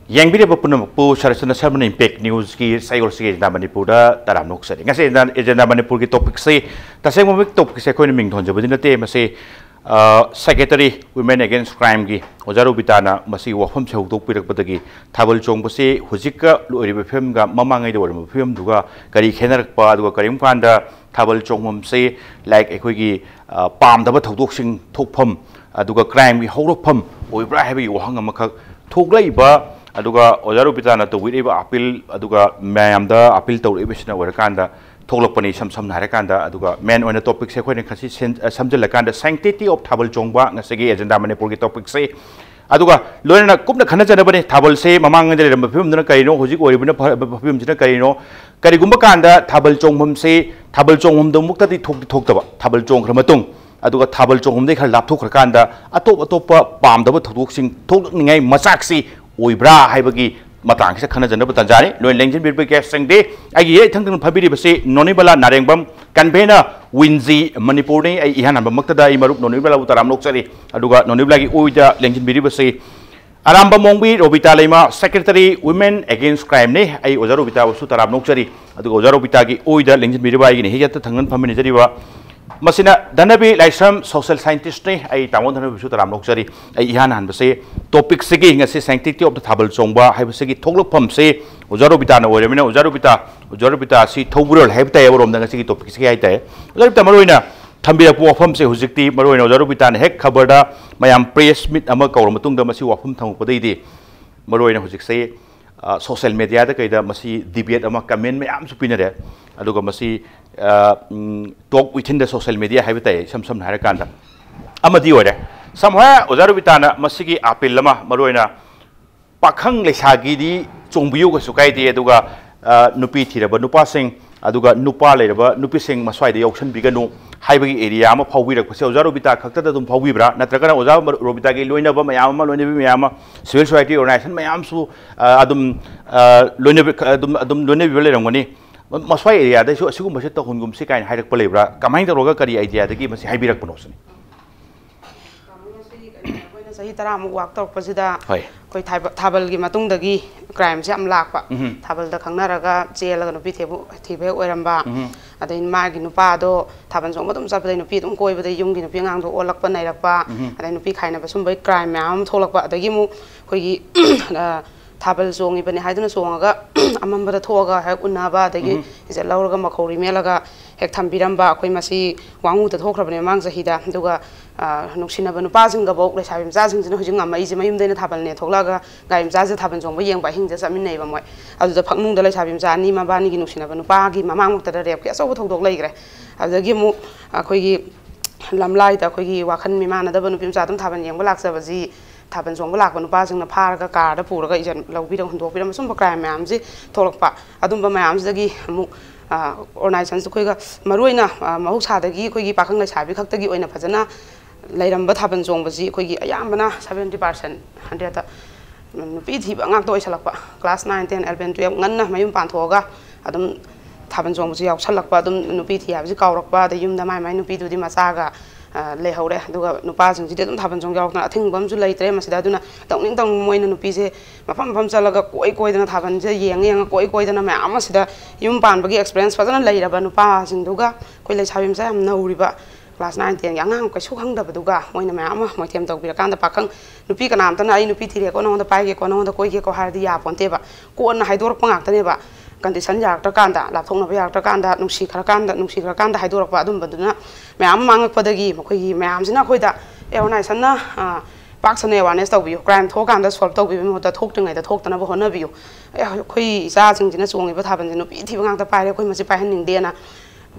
Yangbira Punapu, Sharatchandra Sharma Impact News ki Saigor Sig Manipur Taramok Sari. Agenda Manipur ki topic say the same week topic economic Tonja within the tema say Secretary Women Against Crime gi Robita Masi Wafam Chautok Pirakpatagi Thabal Chongba say Huzika Luri film ga Mamanga or film Duga Kari Kenak Padu Karim Kanda Thabal Chongum say like Equigi Palm the Todoxing Topum Aduga crime we hold up pum or Heavy Wahangamaka Toglaiba aduga Robita na to wiriba appeal aduga mayamda appeal to ibishna warakanda tholopani sam harakanda aduga man on the topic se khone khasi samjalakanda sanctity of Thabal Chongba ngasagi agenda Manipur ki topic se aduga loina kupna khana janabane Thabal se mamang de ram film na kaino hojik oribna film jina kaino karigumba kanda Thabal Chongham se Thabal Chongham do mukta ti thoktaba Thabal Chonghra matung aduga Thabal Chongham de khal lapthok rakanda atop pamdaba thoksing thokningai masaksi Oibra Hibagi Matang Kanajan Tanjani, no Langin Birbe Sangde, I yet Tangan Pabiri say Nonibala Narengbam, Convenor, Winzi, Manipur, Ihana Maktada, Imarup, Nonibala Utaram Luxury, Aduga, Noniblagi Uida, Langin Biriba say Arambam Ongbi, Robita Leima, Secretary Women Against Crime, I was Robita Sutaram Luxury, Aduga Robitagi Uida, Langin Biriba, in here to Tangan Paminariva. Masina Dhanabir Laishram social scientist ne ai tamon thanu bisu taram loksari ai ihan han base topic segi ngasi sanctity of the Thabal Chongba hai base gi thoglopam se Robita na oremina Robita si thoburol hai ta evorom da ngasi gi topic segi ai ta Robita maroina thambira pu wafam se hujikti maroina Robita na hek khabarda mayam press meet ama kawr matung da masi wafam thang padai di maroina hujik se social media da kaida masi debate ama comment mayam su pinare aduga masi talk within the social media have it some Harakanda. Amadiore. Somewhere Robita Masigi Apilama Maroina Pakang Lesagidi, Chongbu Sukaiti, Aduga Nupi Tira, but Nupasing, Aduga Nupa Leba, Nupising Maswai, the ocean Bigano, Highway area, Pawira, Robita, Kakadum Pawibra, Natrakana was Robita, Luina Mayama, Lunayama, Civil Society Organization, Mayamsu, Adum Lunavilla. Maswai area, they should assume Masheta Hungum Sika and Hydak Palebra, Kamanga Rogakari idea, the game is Hybirak Ponosan. Taram walked up Posida, Thabal Gimatung the Gi, crime Jam Lapa, Thabal the Kanaraga, Jail and Pitabo, Tibe, Arambam, and then Maginupado, Taban Somatum Sapan, Pitum Koi with the young in Pingang to Olakpa Nairapa, and then Pik kind of a Sumba crime, Mam, Tolapa, the Gimu, Thabal song even Hadan Songa, Amamba the Toga, Hakunaba, the is a Laura Makori Melaga, Hectam Bidamba, Quimasi, Wangu the Tokra and Mangsa Hida, Duga, Nuxina Passing the boat, let's have him Zazing and Hujing, amazing him then Taban Netolaga, Gaim Zazat happens on Wayang by him, the Samin neighbor. As the Paknung, the let's have him Zani, Mabani, Nuxina Banupagi, Mamma, the Rep, so what Tog Lagre. As the Gimu, a Quigi Lamlight, a Quigi, Wakan Mimana, the Banupim Satam Taban, Yang Black Taban Zongalak, when passing the park, car, the poor, Lobito, and Dopidum, some crime, Mamsi, Tolpa, Adumba Mams, the Gi, organizations to Quiga, Maruina, Mahusa, the Gi, Quigi, Pakang, the Sabi, Kaki, in a Pazana, later but happens on the Quigi, Ayamana, 70%, and yet Piti, Angto Salapa, class 9, 10, Alban, 12, Nana, Mayum Pantoga, Adam Taban on the Salakpadum, Nupiti, Abzikaurapa, the Yum, the Manupi to the Masaga. Lehoure, Nupaz, didn't happen on York, I think Bums later, Masiduna, don't Moin and Nupise, Mapam Salaga, Koi didn't happen, young, Koi than a Amasida, Yumpan, Bagi experience wasn't later, but Nupas in Duga, Quilis have himself no river. Class 19, young uncle, so hung the Duga, when a mamma, my team dog, Birkan the Pakan, Nupikan, Nupiti, on the Pike, on the Koi, Hardia, Ponteva, go on the Hydor Panganeva. Condition Yakanda, Lapona Yakanda, Nushikanda, Hydro Padum, Baduna, Mamma Podagi, Moki, Mamsina Quida, Eonasana, Paxone, one nest of you, Grand Talk and the swap talk with him with the talking at the talk and of you. Qui is asking Jinas only what happens in the pity on the pilot, we must be handing Diana.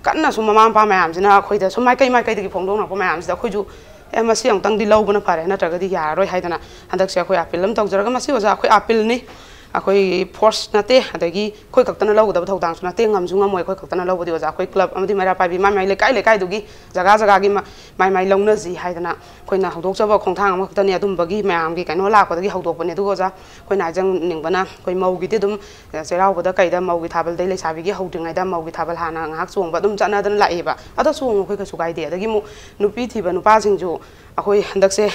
Canna Sumama Mams, and now quite so my Pondona for Mams, that could you. Emma Siang Tang the Loban Pare, not a good yard, Haidana, and the Aquapilum, Dr. Gamasi was Aquapilni. Akoi force nate adagi koi kaktana lo da thau dang suna te ngam junga moi koi kaktana lo bodi wa koi club amadi mara pai bi mai lekai dugi jaga gi mai longna ji haidana koi na hodok chaba khongthang ma tani adum bagi mayam gi kaino la ko dagi hodok bane du ja koi na jang ningbana koi mau gi te dum serau boda kai da mau gi thabal dai le sabi gi hodingai da mau gi thabal hana ngak chong ba dum chana dan lai ba ada chong koi ka sugai de adagi mu nupi thi ba nupa sing ju akoi handak se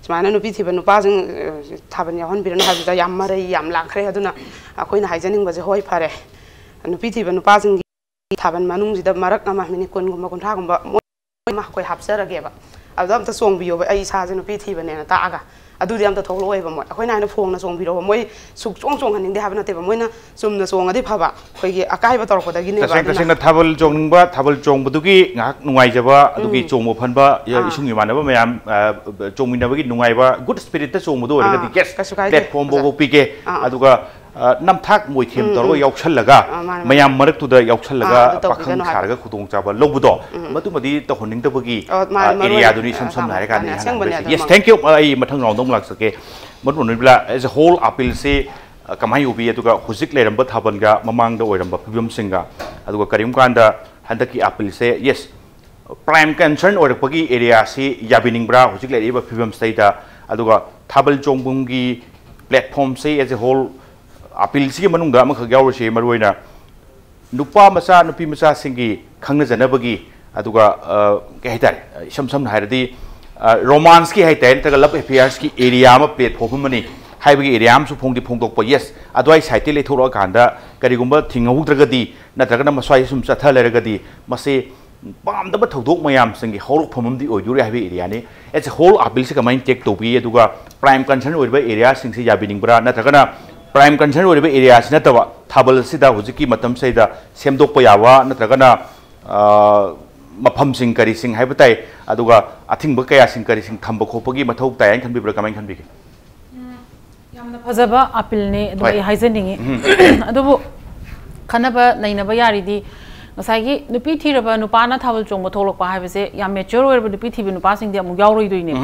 Sumana नुपी थीब नुपाजिंग थाबन याहनबिरन हाबिदा याम मरै याम लाखरे अदुना अखोइना हाइजनिंग बजे होय फारे नुपी थीब नुपाजिंग थाबन मनुंगजिदा मरक अमा minute 10 गुम्बा 30 गुम्बा मा कोइ हापसरगेबा अदु अमता सोंबियो अई साजे नुपी थीबनेना तागा अदुदि अमता थोलोयबा मोय अखोइना हाइना फोंगना सोंबिरो मोय सुक चोंग हनिंदे हाबना तेबा मोयना सुमना सोंगदि फबा खोइगी अकाइबा तोरपदगी ने बा तसेंग थाबल जोंगबा थाबल जोंबदुगी ngak नुंगाइजबा अदुगी चोंबो फनबा इसुंगी मानबा मयाम चोंमिनबगी नुंगाइबा गुड स्पिरिट ता चोंबदो ओरगदि गेस प्लेटफॉर्म बोबो पिके अदुगा नमथाक मोइथेम तोरगो यावछलगा मयाम मरकतुदा यावछलगा पाखंग सारगा खुदोंग चाबा लोबदो मदुमदि तहोनिंगदबगी एरिया दुनि समसम नायरगानि यस थैंक यू आई मथंग राउंड लाक्सके मदुनबिला एज अ होल अपील से कमाई उबी अदुगा हुजिक लेरंबा थाबनगा ममांगदा ओइरंबा फिबमसिंगा अदुगा करिम कांदा हंदकी अपील से यस प्राइम कंसर्न ओरपगी एरिया से याबिनिंगब्रा हुजिक लेरिबा फिबम स्टेटा अदुगा थाबल चोंबुंगी प्लेटफॉर्म से एज अ होल अपील से मनुंगा मखक यावरसे मरोइना नुपा मचा नुपी मचा सिंगी खंगना जनबगी अदुगा के हाइतारे सम सम हाइरदी रोमांस की हाइतारे तग लव अफेयर्स की एरिया मा प्लेटफॉर्म मनी हाइबगी एरिया मा सु फोंगदि फोंगदोकपा यस अदवाई साइते लेथोरो कांदा करिगुंबा थिंगहुद्रगदी नत्रगना मस्वाई सुम चथा लेरगदी मसे पामदब थौदोक मयाम संगी हौरक फममदि ओइदुरे हाइबे एरिया ने एज होल अपील से कमाइन टेक तोबी अदुगा प्राइम कंसर्न ओइबा एरिया सिंगसे याबिनिंगब्रा नत्रगना प्राइम कंसर्न ओइबा एरिया से नतवा थाबल सिदा हुजिकी मतम सेदा सेमदोकपा यावा नत्रगना मफम सिंग करी सिंग हाइबताई अदुगा अथिंग कया सिंग करी सिंग थंब खोपगी मथौ ताय खनबिब्रा कमाइन खनबिगे यामना फजबा अपील ने दुई हाइजनिंगे अदुबो खनबा नैनबा यारिदी ngsaigi nupi thiraba nupana thabal chongba tholokpa haibase yam mature oirba nupi thibi nupa sing de amuk yauroi ne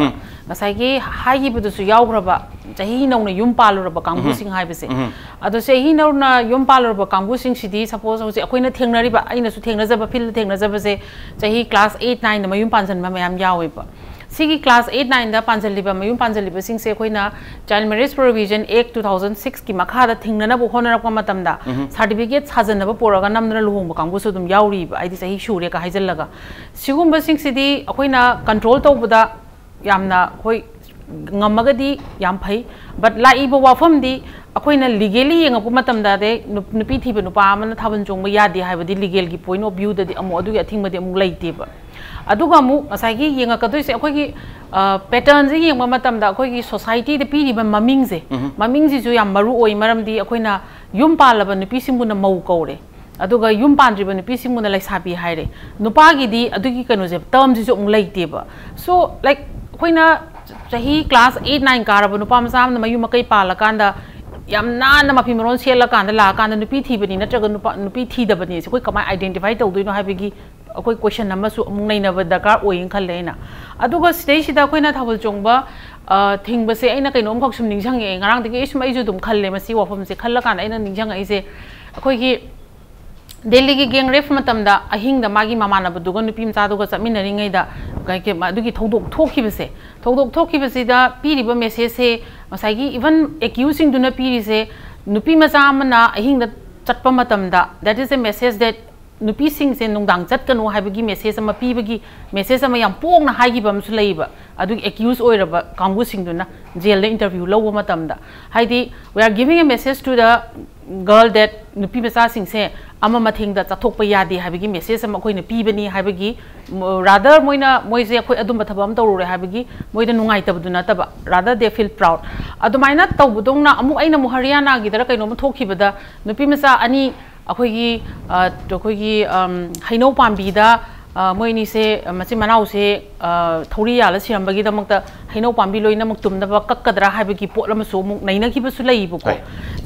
ngsaigi haigi budu su yaugraba chahi nauna yum paluraba kangbu sing haibase ado chahi nauna yum paluraba kangbu sing sidi suppose hoje akoina thengnariba aina su thengnajaba fil thengnajaba se chahi class 8 9 na mayum panjan ma mayam yaoiba sigi class 8 9 da panjaliba mayum panjaliba sing se koina child marriage provision act 2006 ki makha da thingnana bu honarakpa matamda certificate sajanaba poraga namna luhongba kangbu su dum yauri ba aidi sahi shure ka haijallaga sigumba sing sidi akoina control tawbada yamna hoi ngamagadi yam phai but laiba wafam di akoina legally yengapu matamda de nupi thiba nupa amana thaban chongba yadi haibadi legal gi point of view da di amu adu athing madi amu laite ba aduga mu asagi yenga kadoi se akoi gi pattern ji yengma matamda akoi gi society de piri ba maming ji ju yam maru oi maram di akoina yum palaba nupi simbuna mau kaure aduga yum pandri ba nupi simbuna laisabi haire nupa gi di adugi kanu je term ji ju mu laite ba so like akoina chahi class 8 9 karaba nupa masam na mayum kai pala kanda yam na mafi maron sela kanda la kanda nupi thibani natraga nupi thidabani se koi kamai identify tawdoi no haibegi akoi question nama su amung nei na dakar oing khaleina aduga stage da koina thabal chongba thingba se aina kainom khok sum ningjang e ngarang de isma iju dum khalle masi wafam se khalla kan aina ningjang ai se akoi gi Delhi ki gang ref matamda ahing da magi mamana buduga nupi mcha duga chaminari ngai da kai ke adugi thodok thokibase da piriba message se masagi even accusing duna piri se nupi macha amana ahing da chatpa matamda that is a message that nupi sing se nungdang chat kanu haibagi message ama pibagi message ama yam pong na haigi bam su leiba adu accuse oiraba kangu sing duna jail le interview lo matamda haidi we are giving a message to the girl that nupi macha sing se ama mathing da chathokpa yadi haibagi message ama koina pibani haibagi rather moise khoi adum bathabam tawrure haibagi moida nungai tabduna taba rather they feel proud adumaina tawbudong na amu aina mu haryana gi dara kaino thokibada nupi macha ani अखोगी हैनौ पांबीदा Moini से मची मनाउ से थौरी याला सिरमबगीदमक्ता हैनौ पांबी लोइनमक तुमदबा कक्कदरा हाइबगी pot अमसु मुक नैनखिबसु लैबको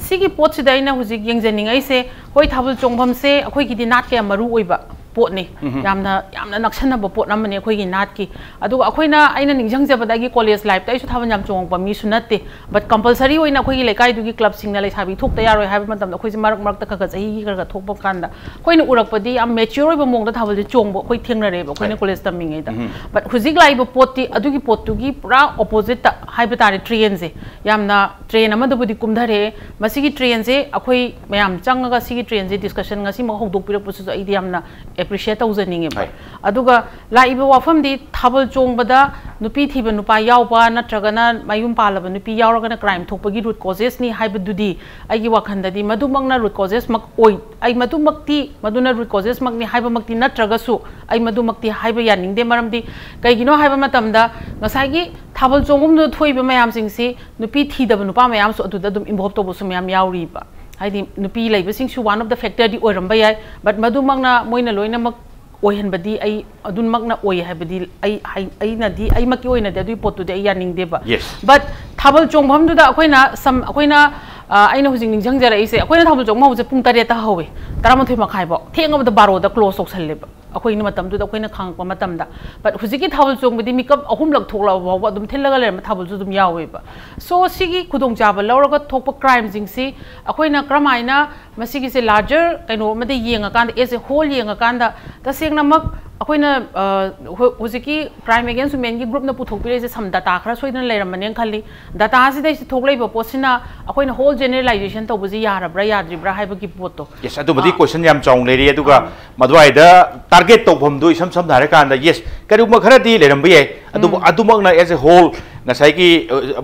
सिगी pot सिदा आइना हुजिक यंगजनिंगै से होय थाबल चोंगभम से अखोगी नाट के मरु ओइबा पोटने यामना नक्सनबा पोट नमने अखोगी नाट की अदुगा अखोइना आइना निंगजंगजबदागी कॉलेज लाइफ ताइसु थाबन याम चोंगपा मिसु नत्ते बट कंपलसरी ओइना अखोगी लेकाइ दुगी क्लब सिंगना लेसाबी थोकता यारोय हाइबा मतम अखोइसे मरक मरक तखगा चही खरगा थोकपा कांदा अखोइना उरकपदी याम मैच्योर ओइबा मोंगदा थाबल चोंगबो अखोइ थेंगनरेबा अखोइना कॉलेज तमिंगैदा बट हुजिक लाइबा पोटती अदुगी पोटुगी पुरा ऑपोजिट ता हाइबा तारे ट्रेन से यामना ट्रेन अमदबुदी कुमधरे मसिगी ट्रेन से अखोइ मयाम चंगगा सिगी ट्रेन से discussion ngasi ma hodok pirapsu aidi yamna appreciate tawzaninge ba aduga laiba wafam di thabal chongbada nupi thiba nupa yawba natragana mayum palaba nupi yawragana crime thokpagi root causes ni haibadudi aigi wakhanda di madumangna root causes mak oi ai madumakti maduna root causes mak ni haiba makti natragasu ai madumakti haiba yaningde maramdi kaigino haiba matamda ngasagi thabal chongum do thoiba mayam singsi nupi thidaba nupa mayam so aduda dum involve to bosu mayam yawri ba haidi nupi laiba singsu one of the factor di oiramba yai but madumangna moina loina mak oihan badi ai adun magna oi habadi ai na di ai maki oina de adu potu de yaning deba but thabal chongbam du da akoina sam akoina aina hujing ningjang jara ise akoina thabal chongma huje pung 8 ta hawe 13 makhai bo thengam da 12 da close ok salle ba akoina matam du da akoina khang pa matam da but hujiki thabal chong bidi mikap ahum lak thokla ba dum thilaga le thabal ju dum yawe ba so sigi khudong jaba lawraga thokpa crime jing si akoina kramaina masigi se larger kaino made yenga kan as a whole yenga kan da tasengna mak akoina hujiki crime against women gi group na puthok pire se sam data khara soidana leiramane khali data si dai thoklei ba posina akoina whole generalization to buji yarabra yadribra haiba gi poto yes adu badi question yam chong leri aduga madwai da target to bom du sam dhare kan da yes karuma khara di leirambi ye adu magna as a whole ngasai gi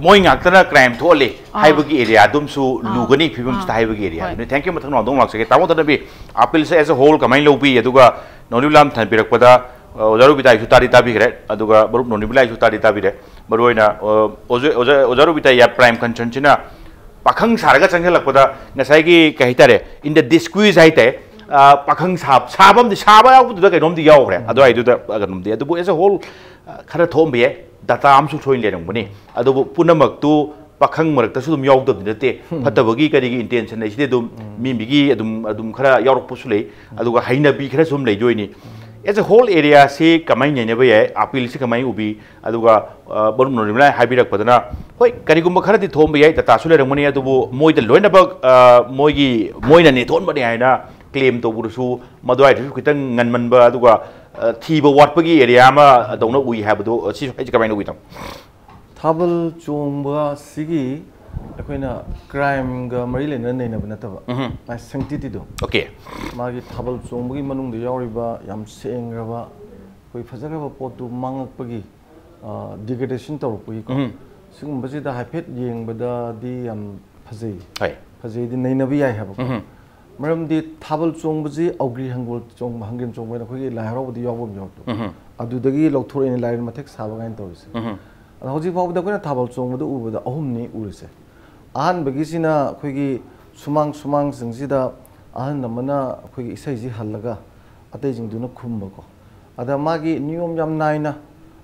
moi ngaktana crime thole haiba gi area dum su lugani phibum sta haiba gi area thank you mathang no dong lak se tamo da bi appeal se as a whole kamai lobi aduga Nonibala Narengbam Robita isu tari tabi kere aduga baru Nonibala isu tari tabi re baru ina Robita ya prime concern cina pakhang sarga change lakpada ngasai ki kahita re in the disquiz aite pakhang sabam di saba ya udah kayak nom di yau kere adu itu dah agar nom di adu bu as a whole kara thom biye data am su thoin le rong bani adu puna maktu pakhang marak ta su dum yau dum dite phata bagi kari gi intention nei side dum mi bigi adum khara yaurok pusule aduga haina bi khara sum lei joini as a whole area se kamai ne ba ye appeal se kamai ubi aduga borum Nonibala haibirak padana hoi kari gum khara di thom bi ye ta su le rangmani adubu moi da loina ba moi gi moina ne thon ba ni haina claim to burusu madwai thu kitang nganman ba aduga thiba wat bagi area ma dongna ui habadu si kamai no witam Thabal chongba sigi akoina crime ga mari le nan nei na bana taba ma sanctity do okay magi thabal chongba gi manung de yauriba yam sengraba koi fajaraba potu mangakpagi degradation tawpagi ko singum baji da hapet yengbada di yam phajai phajai di nei na bi yai haba maram di thabal chongba ji augri hangol chongba hangin chongba na khoi la haro di yawbom yawtu adu dagi lokthor in lain mathek saba gain tawise Hojik fawda koina thabal chongba ubada ahum ni urise ahan bagisina khoigi sumang singsida ahan namana khoigi isai ji hallaga atai jingduna khumba ko ada magi niyom yam naina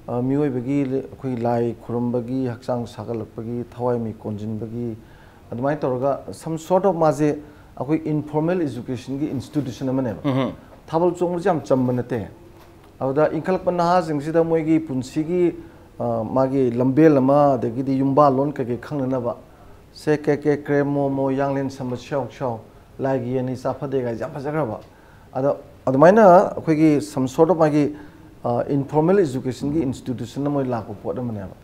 mioi bagi khoi lai khurumbagi haksang sagalakpagi thawai mi konjinbagi admai torga some sort of maje akhoi informal education gi institution amane thabal chongba jam chambanate awda inkalpa na jingsida moigi punsigi magi lambel ama dagi di yumba lon ka ke khangna ba se ke kremo mo yanglen sam chau lagi ani sa phade ga jam phajagra ba admaina khoi gi some sort of magi informal education gi institution na moi la ko pot amane ba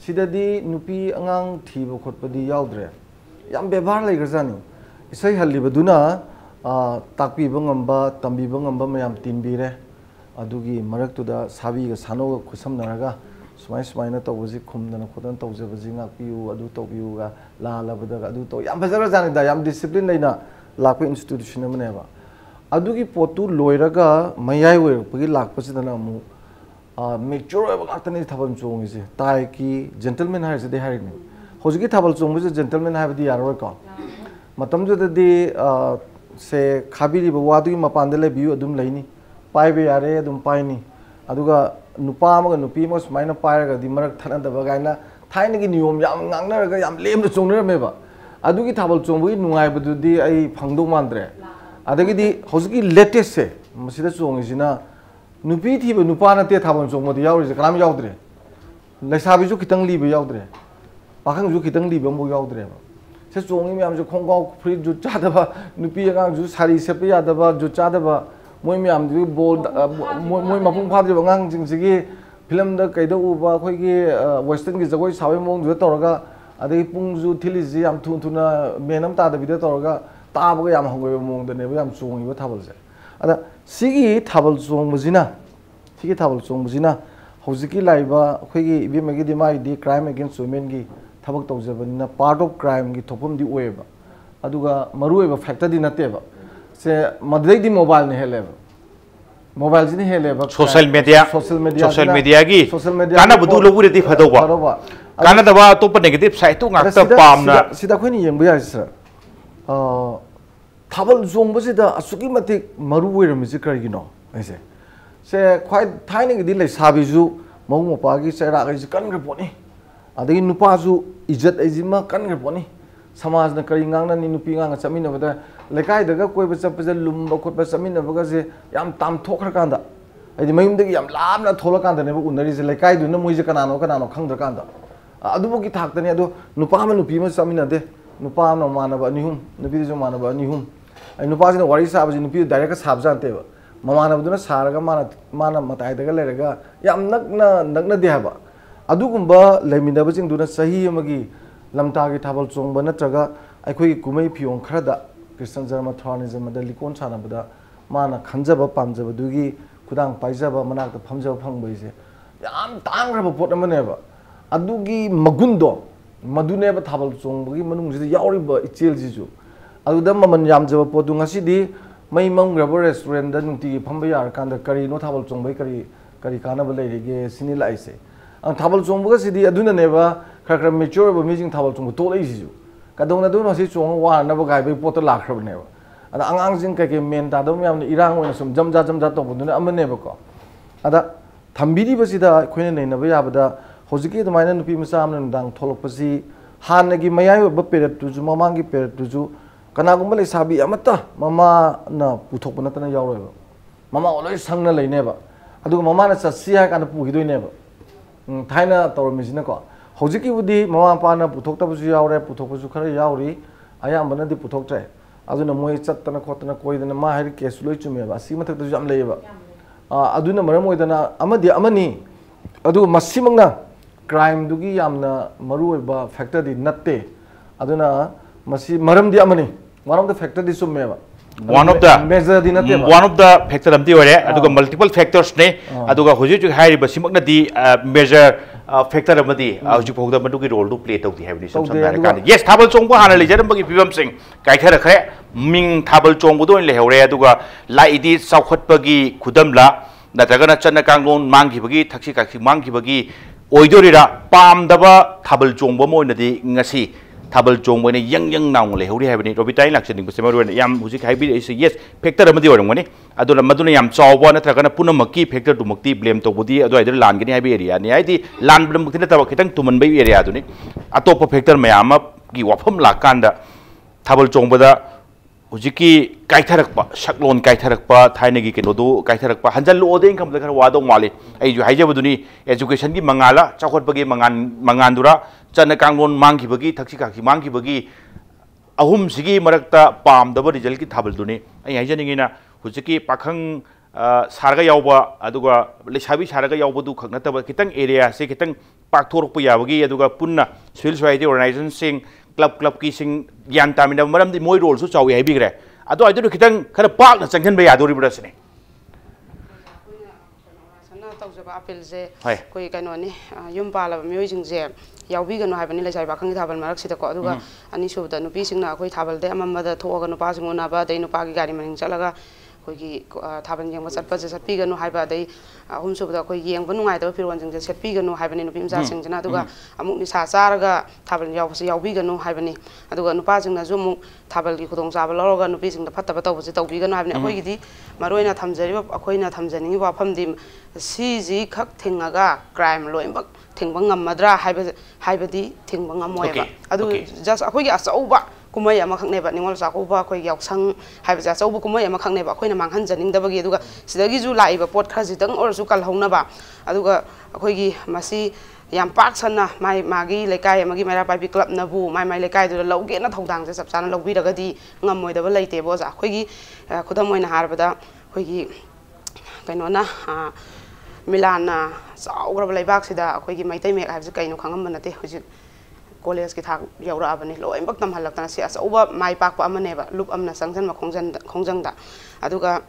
sida di nupi angang thiba khotpa di yaudre yam bebar lai gazani isai halli baduna takpi bangamba tambi bangamba mayam tinbire adugi marak tu da sabi ga sano ga khusam naraga Sumai na tawuzi khumdana khodan tawjabaji ngakpiu adu tawbiu ga la labada adu to yam fajara jani da yam discipline leina lakpa institution amane ba adugi potu loiraga mayai we pagi lakpa sidana mu mature ba gatani thabal chong ise tai ki gentleman har se de har ni hojigi thabal chong mu gentleman ha badi yaro ko matam jada di se khabiri ba wadu mapan de le biu adum leini pai be yare adum pai ni aduga nupa ma nupi ma sumaina pairaga di marak thana da bagaina thaina gi niyom yam ngangnaraga yam lemna chongnara meba adugi thabal chongbu nungai badu di ai phangdo mandre adagi di hosiki latest se masida chongisina nupi thiba nupa na te thabal chongmo di yauri kalam yaudre laisabi ju kitang liba yaudre pakhang ju kitang liba mo yaudre se chongi mi am ju khonggaw free ju chadaba nupi ang ju sari sepe yadaba ju chadaba moi miam du bol moi mapung phad jo ngang jingsigi film da kaida uba khoi gi western gi jagoi sawi mong ju toraga adai pung ju thili ji am thun thuna menam ta da video toraga ta ba yam hongoi mong da ne ba yam chungi ba thabal se ada sigi thabal chong bujina sigi thabal chong bujina hojiki laiba khoi gi bimagi di mai di crime against women gi thabak tawjabani part of crime gi thopum di oeba aduga maru eba factor di nateba se madai di mobile ne heleba mobile jini heleba social media gi kana budu lobu de fadoba kana da top negative side tu ngakta pamna sida khoi ni yengba ya sir thabal zong bujida asuki matik maru oiram ji kari no aise se khoi thaini gi le sabi ju mau mopa gi sera gi kan gre poni adagi nupa ju ijat ajima kan gre poni samaj na kari ngang na ni nupi ngang chamina bada lekai daga koi bacha paja lumba khot ba chamina baga je yam tam thokhra kanda ai mayum dagi yam lam na thola kanda ne bu unari je lekai du na moi je kanano khangdra kanda adu bu gi thak tani adu nupa ma nupi ma chamina de nupa na manaba anihum nupi ju manaba anihum ai nupa je wari sa ba je nupi direct sab jante ba mamana bu na saraga mana matai daga leraga yam nakna de haba adu gumba lemina ba jing du na sahi amagi lamta gi thabal chongba natraga aikhoi kumai phiong khrada Christian Jarma Thornism da likon chana bada mana khanjaba pamjaba dugi khudang paijaba manakta phamjaba phangbai je yam tangraba pot amane ba adugi magundo madune ba thabal chongbagi manung ji yauri ba ichel ji ju aduda maman yamjaba potu ngasi di mai mangraba restaurant da nungti phamba yar kanda kari no thabal chongbai kari kana ba leirige sinila aise ang thabal chongbaga sidi aduna neba khakra mature ba mijing thabal chongbu to lai ji ju kadona do no si chong wa na ba gai bai pot la khrab neba ada angang jing ka ke men ta do myam ni irang oina sum jamja to buduna amane ba ko ada thambiri ba sida khoine nei na ba ya ba da hojiki to maina nupi masa amna dang tholok pa si han gi mayai ba period tu ju mamang gi period tu ju kana gum le sabi amata mama na puthok pa na ta na yaw ba mama oloi sang na lei ne ba adu mama na sa sia ka na pu gi doi ne ba thaina tor mi sina ko hojiki budi mama pa na puthok ta bu ju yaw re puthok bu ju khara yaw ri aya amna di puthok tre adu na moi chat ta na khot na koi na ma har case loi chu me ba si mathak tu jam lei ba adu na maram oi da na amadi amani adu masimang na crime dugi yamna maru oi ba factor di natte aduna masi maram di amani one of the factor di summe ba one of the measure di natte one of the factor amti ore aduga multiple factors ne aduga hoji ju hairi ba simak na di measure factor amadi hoji phogda madugi role to play tawti habi sam sam dara kan yes thabal chongbu hana lejaram bagi pibam sing kai thara khre ming thabal chongbu do le hore aduga lai di saukhat bagi khudam la natraga na channa kanglon mangki bagi thaksi kaksi mangki bagi oidorira pamdaba thabal chongba mo nadi ngasi thabal chongba ne yang naung le hori habani Robita lakshaning busema ro yam huji haibi is yes factor amadi orangani aduna maduna yam chawba na thakana punamaki factor du mukti blame to budi adu aidir lan gani habi area ni aidi lan blame mukti na tawa khitang tuman bai area aduni atopa factor mayam gi wafam lakanda thabal chongba da hujiki kaitharakpa shaklon kaitharakpa thainagi kenodu kaitharakpa hanjal ode income da khar wado mali ai ju haijabuduni education gi mangala chakot bagi mangandura chana kanglon mangki bagi thaksi kaksi mangki bagi ahum sigi marakta pam daba result ki thabal duni ai haijaningina hujiki pakhang sarga yawba aduga lesabi sarga yawbadu khagnataba kitang area se kitang pakthorukpa yabagi aduga punna civil society organization sing club ki sing yan tamina maram di moi role su chawi hai bigre ado aidu kitang khara pak na changhan ba yadori brasne sana tawjaba apel je koi kaino ni yum pala myoi jing je yawbi gano haibani le jai bakhang thabal marak sida ko aduga ani subda nupi singna koi thabal de amamada thoga no pa singo na ba dei no pa gi gari maning chalaga koi thaban jeng masat je satpi gano haiba dei ahum subda koi yeng ba nungai da firwan jing je satpi gano haibani nupi mja sing jana aduga amuk ni sa charaga thabal yawbi gano haibani aduga nupa jingna ju mu thabal gi khudong chaba loroga nupi jing da phatta ba tawbu je tawbi gano haibani akoi gi di maroina thamjari ba akoi na thamjani wa pham di si ji khak thingaga crime loimbak thingba ngamadra haibadi thingba ngamoyba adu just akoi gi asauba kumai ama khakne ba ningol sa ko ba akoi gi yaksang haiba ja chaubu kumai ama khakne ba akoi na manghan janing da bagi aduga sidagi ju lai ba pot khaji tang or su kal hongna ba aduga akoi gi masi yam pak sanna mai magi lekai amagi mara pai bi club na bu mai lekai du lauge na thodang je sap sana lobi daga di ngamoi da ba leite bo ja akoi gi khudam moina harbada akoi gi kaino na Milana saugrab laibak sida akhoi gi maitai mek habse kaino khangam banate hujik college ki thak yaura abani loi bak tam halak tan si asa uba mai pak pa amane ba lup amna sangjan ma khongjang da aduga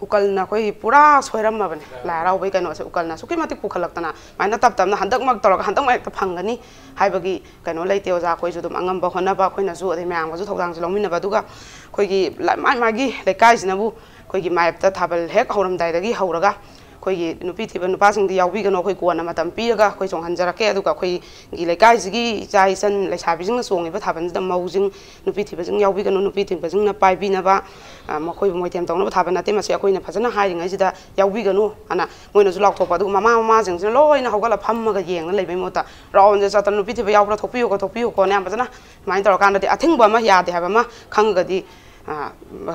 ukalna koi pura soiram ma bane la rau bai kano se ukalna suki mati pukhalakna maina tap tap na handak mak torok handak mak ta phangani haibagi kano leite oja koi ju dum angam ba khona ba koi na ju ade mayang ju thokdang ju longmin ba duga koi gi mai mai gi lekai sinabu koi gi mai ta thabal hek horam dai dagi horaga koi gi nupi thiba nupa sing di yaubi gano koi kona matam piraga koi chong hanjara ke aduga koi gi lekai gi jai san le sabi jing songi ba thaban da mau jing nupi thiba jing yaubi gano nupi thiba jing na pai bi na ba makoi moi tem tong na thaban na te ma se koi na phajana hai ring ajida yaubi gano ana moi na ju lak thopa du mama jing jing loi na hogala pham ga yeng na lei bai mota rawn ja satan nupi thiba yaubra thopiu ko na phajana mai tor kan da athing ba ma ya de ha ba ma khang ga di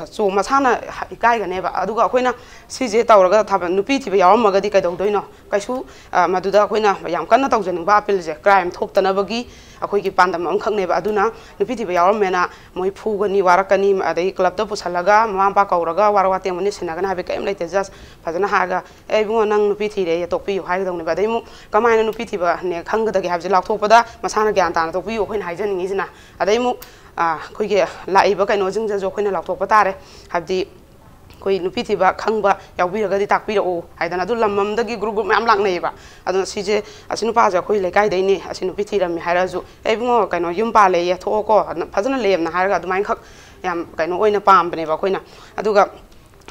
so masana ikai ga ne ba aduga akoina sije tawraga thaba nupi thiba yawamaga di kaidau doino kaisu maduda akoina yam kanna tawjaning ba apil je crime thoktana bagi akoi gi pandam am khang ne ba aduna nupi thiba yawamena moi phugani warakani adai club da pusalaga mama pa kauraga warwate mani sinaga habe kaim leite just fajana haga ei bungo nang nupi thire ya tokpi hai ga dong ne ba dai mu kamaina nupi thiba ne khang ga da gi habje lak thokpada masana gyan ta na tokpi akoina haijaning isina adai mu koi ge lai ba kai no jing jo khoina lak thok pa tare habdi koi nupi thiba khangba yaubi ga di takpi ro haidana du lamam da gi group mam lak nei ba aduna sije asinu pa ja khoi lekai dai ni asinu pi thiram mi haira ju ei bungo kai no yum pa le ye tho ko phajana lem na haira ga du mai khak yam kai no oina pam bane ba khoina aduga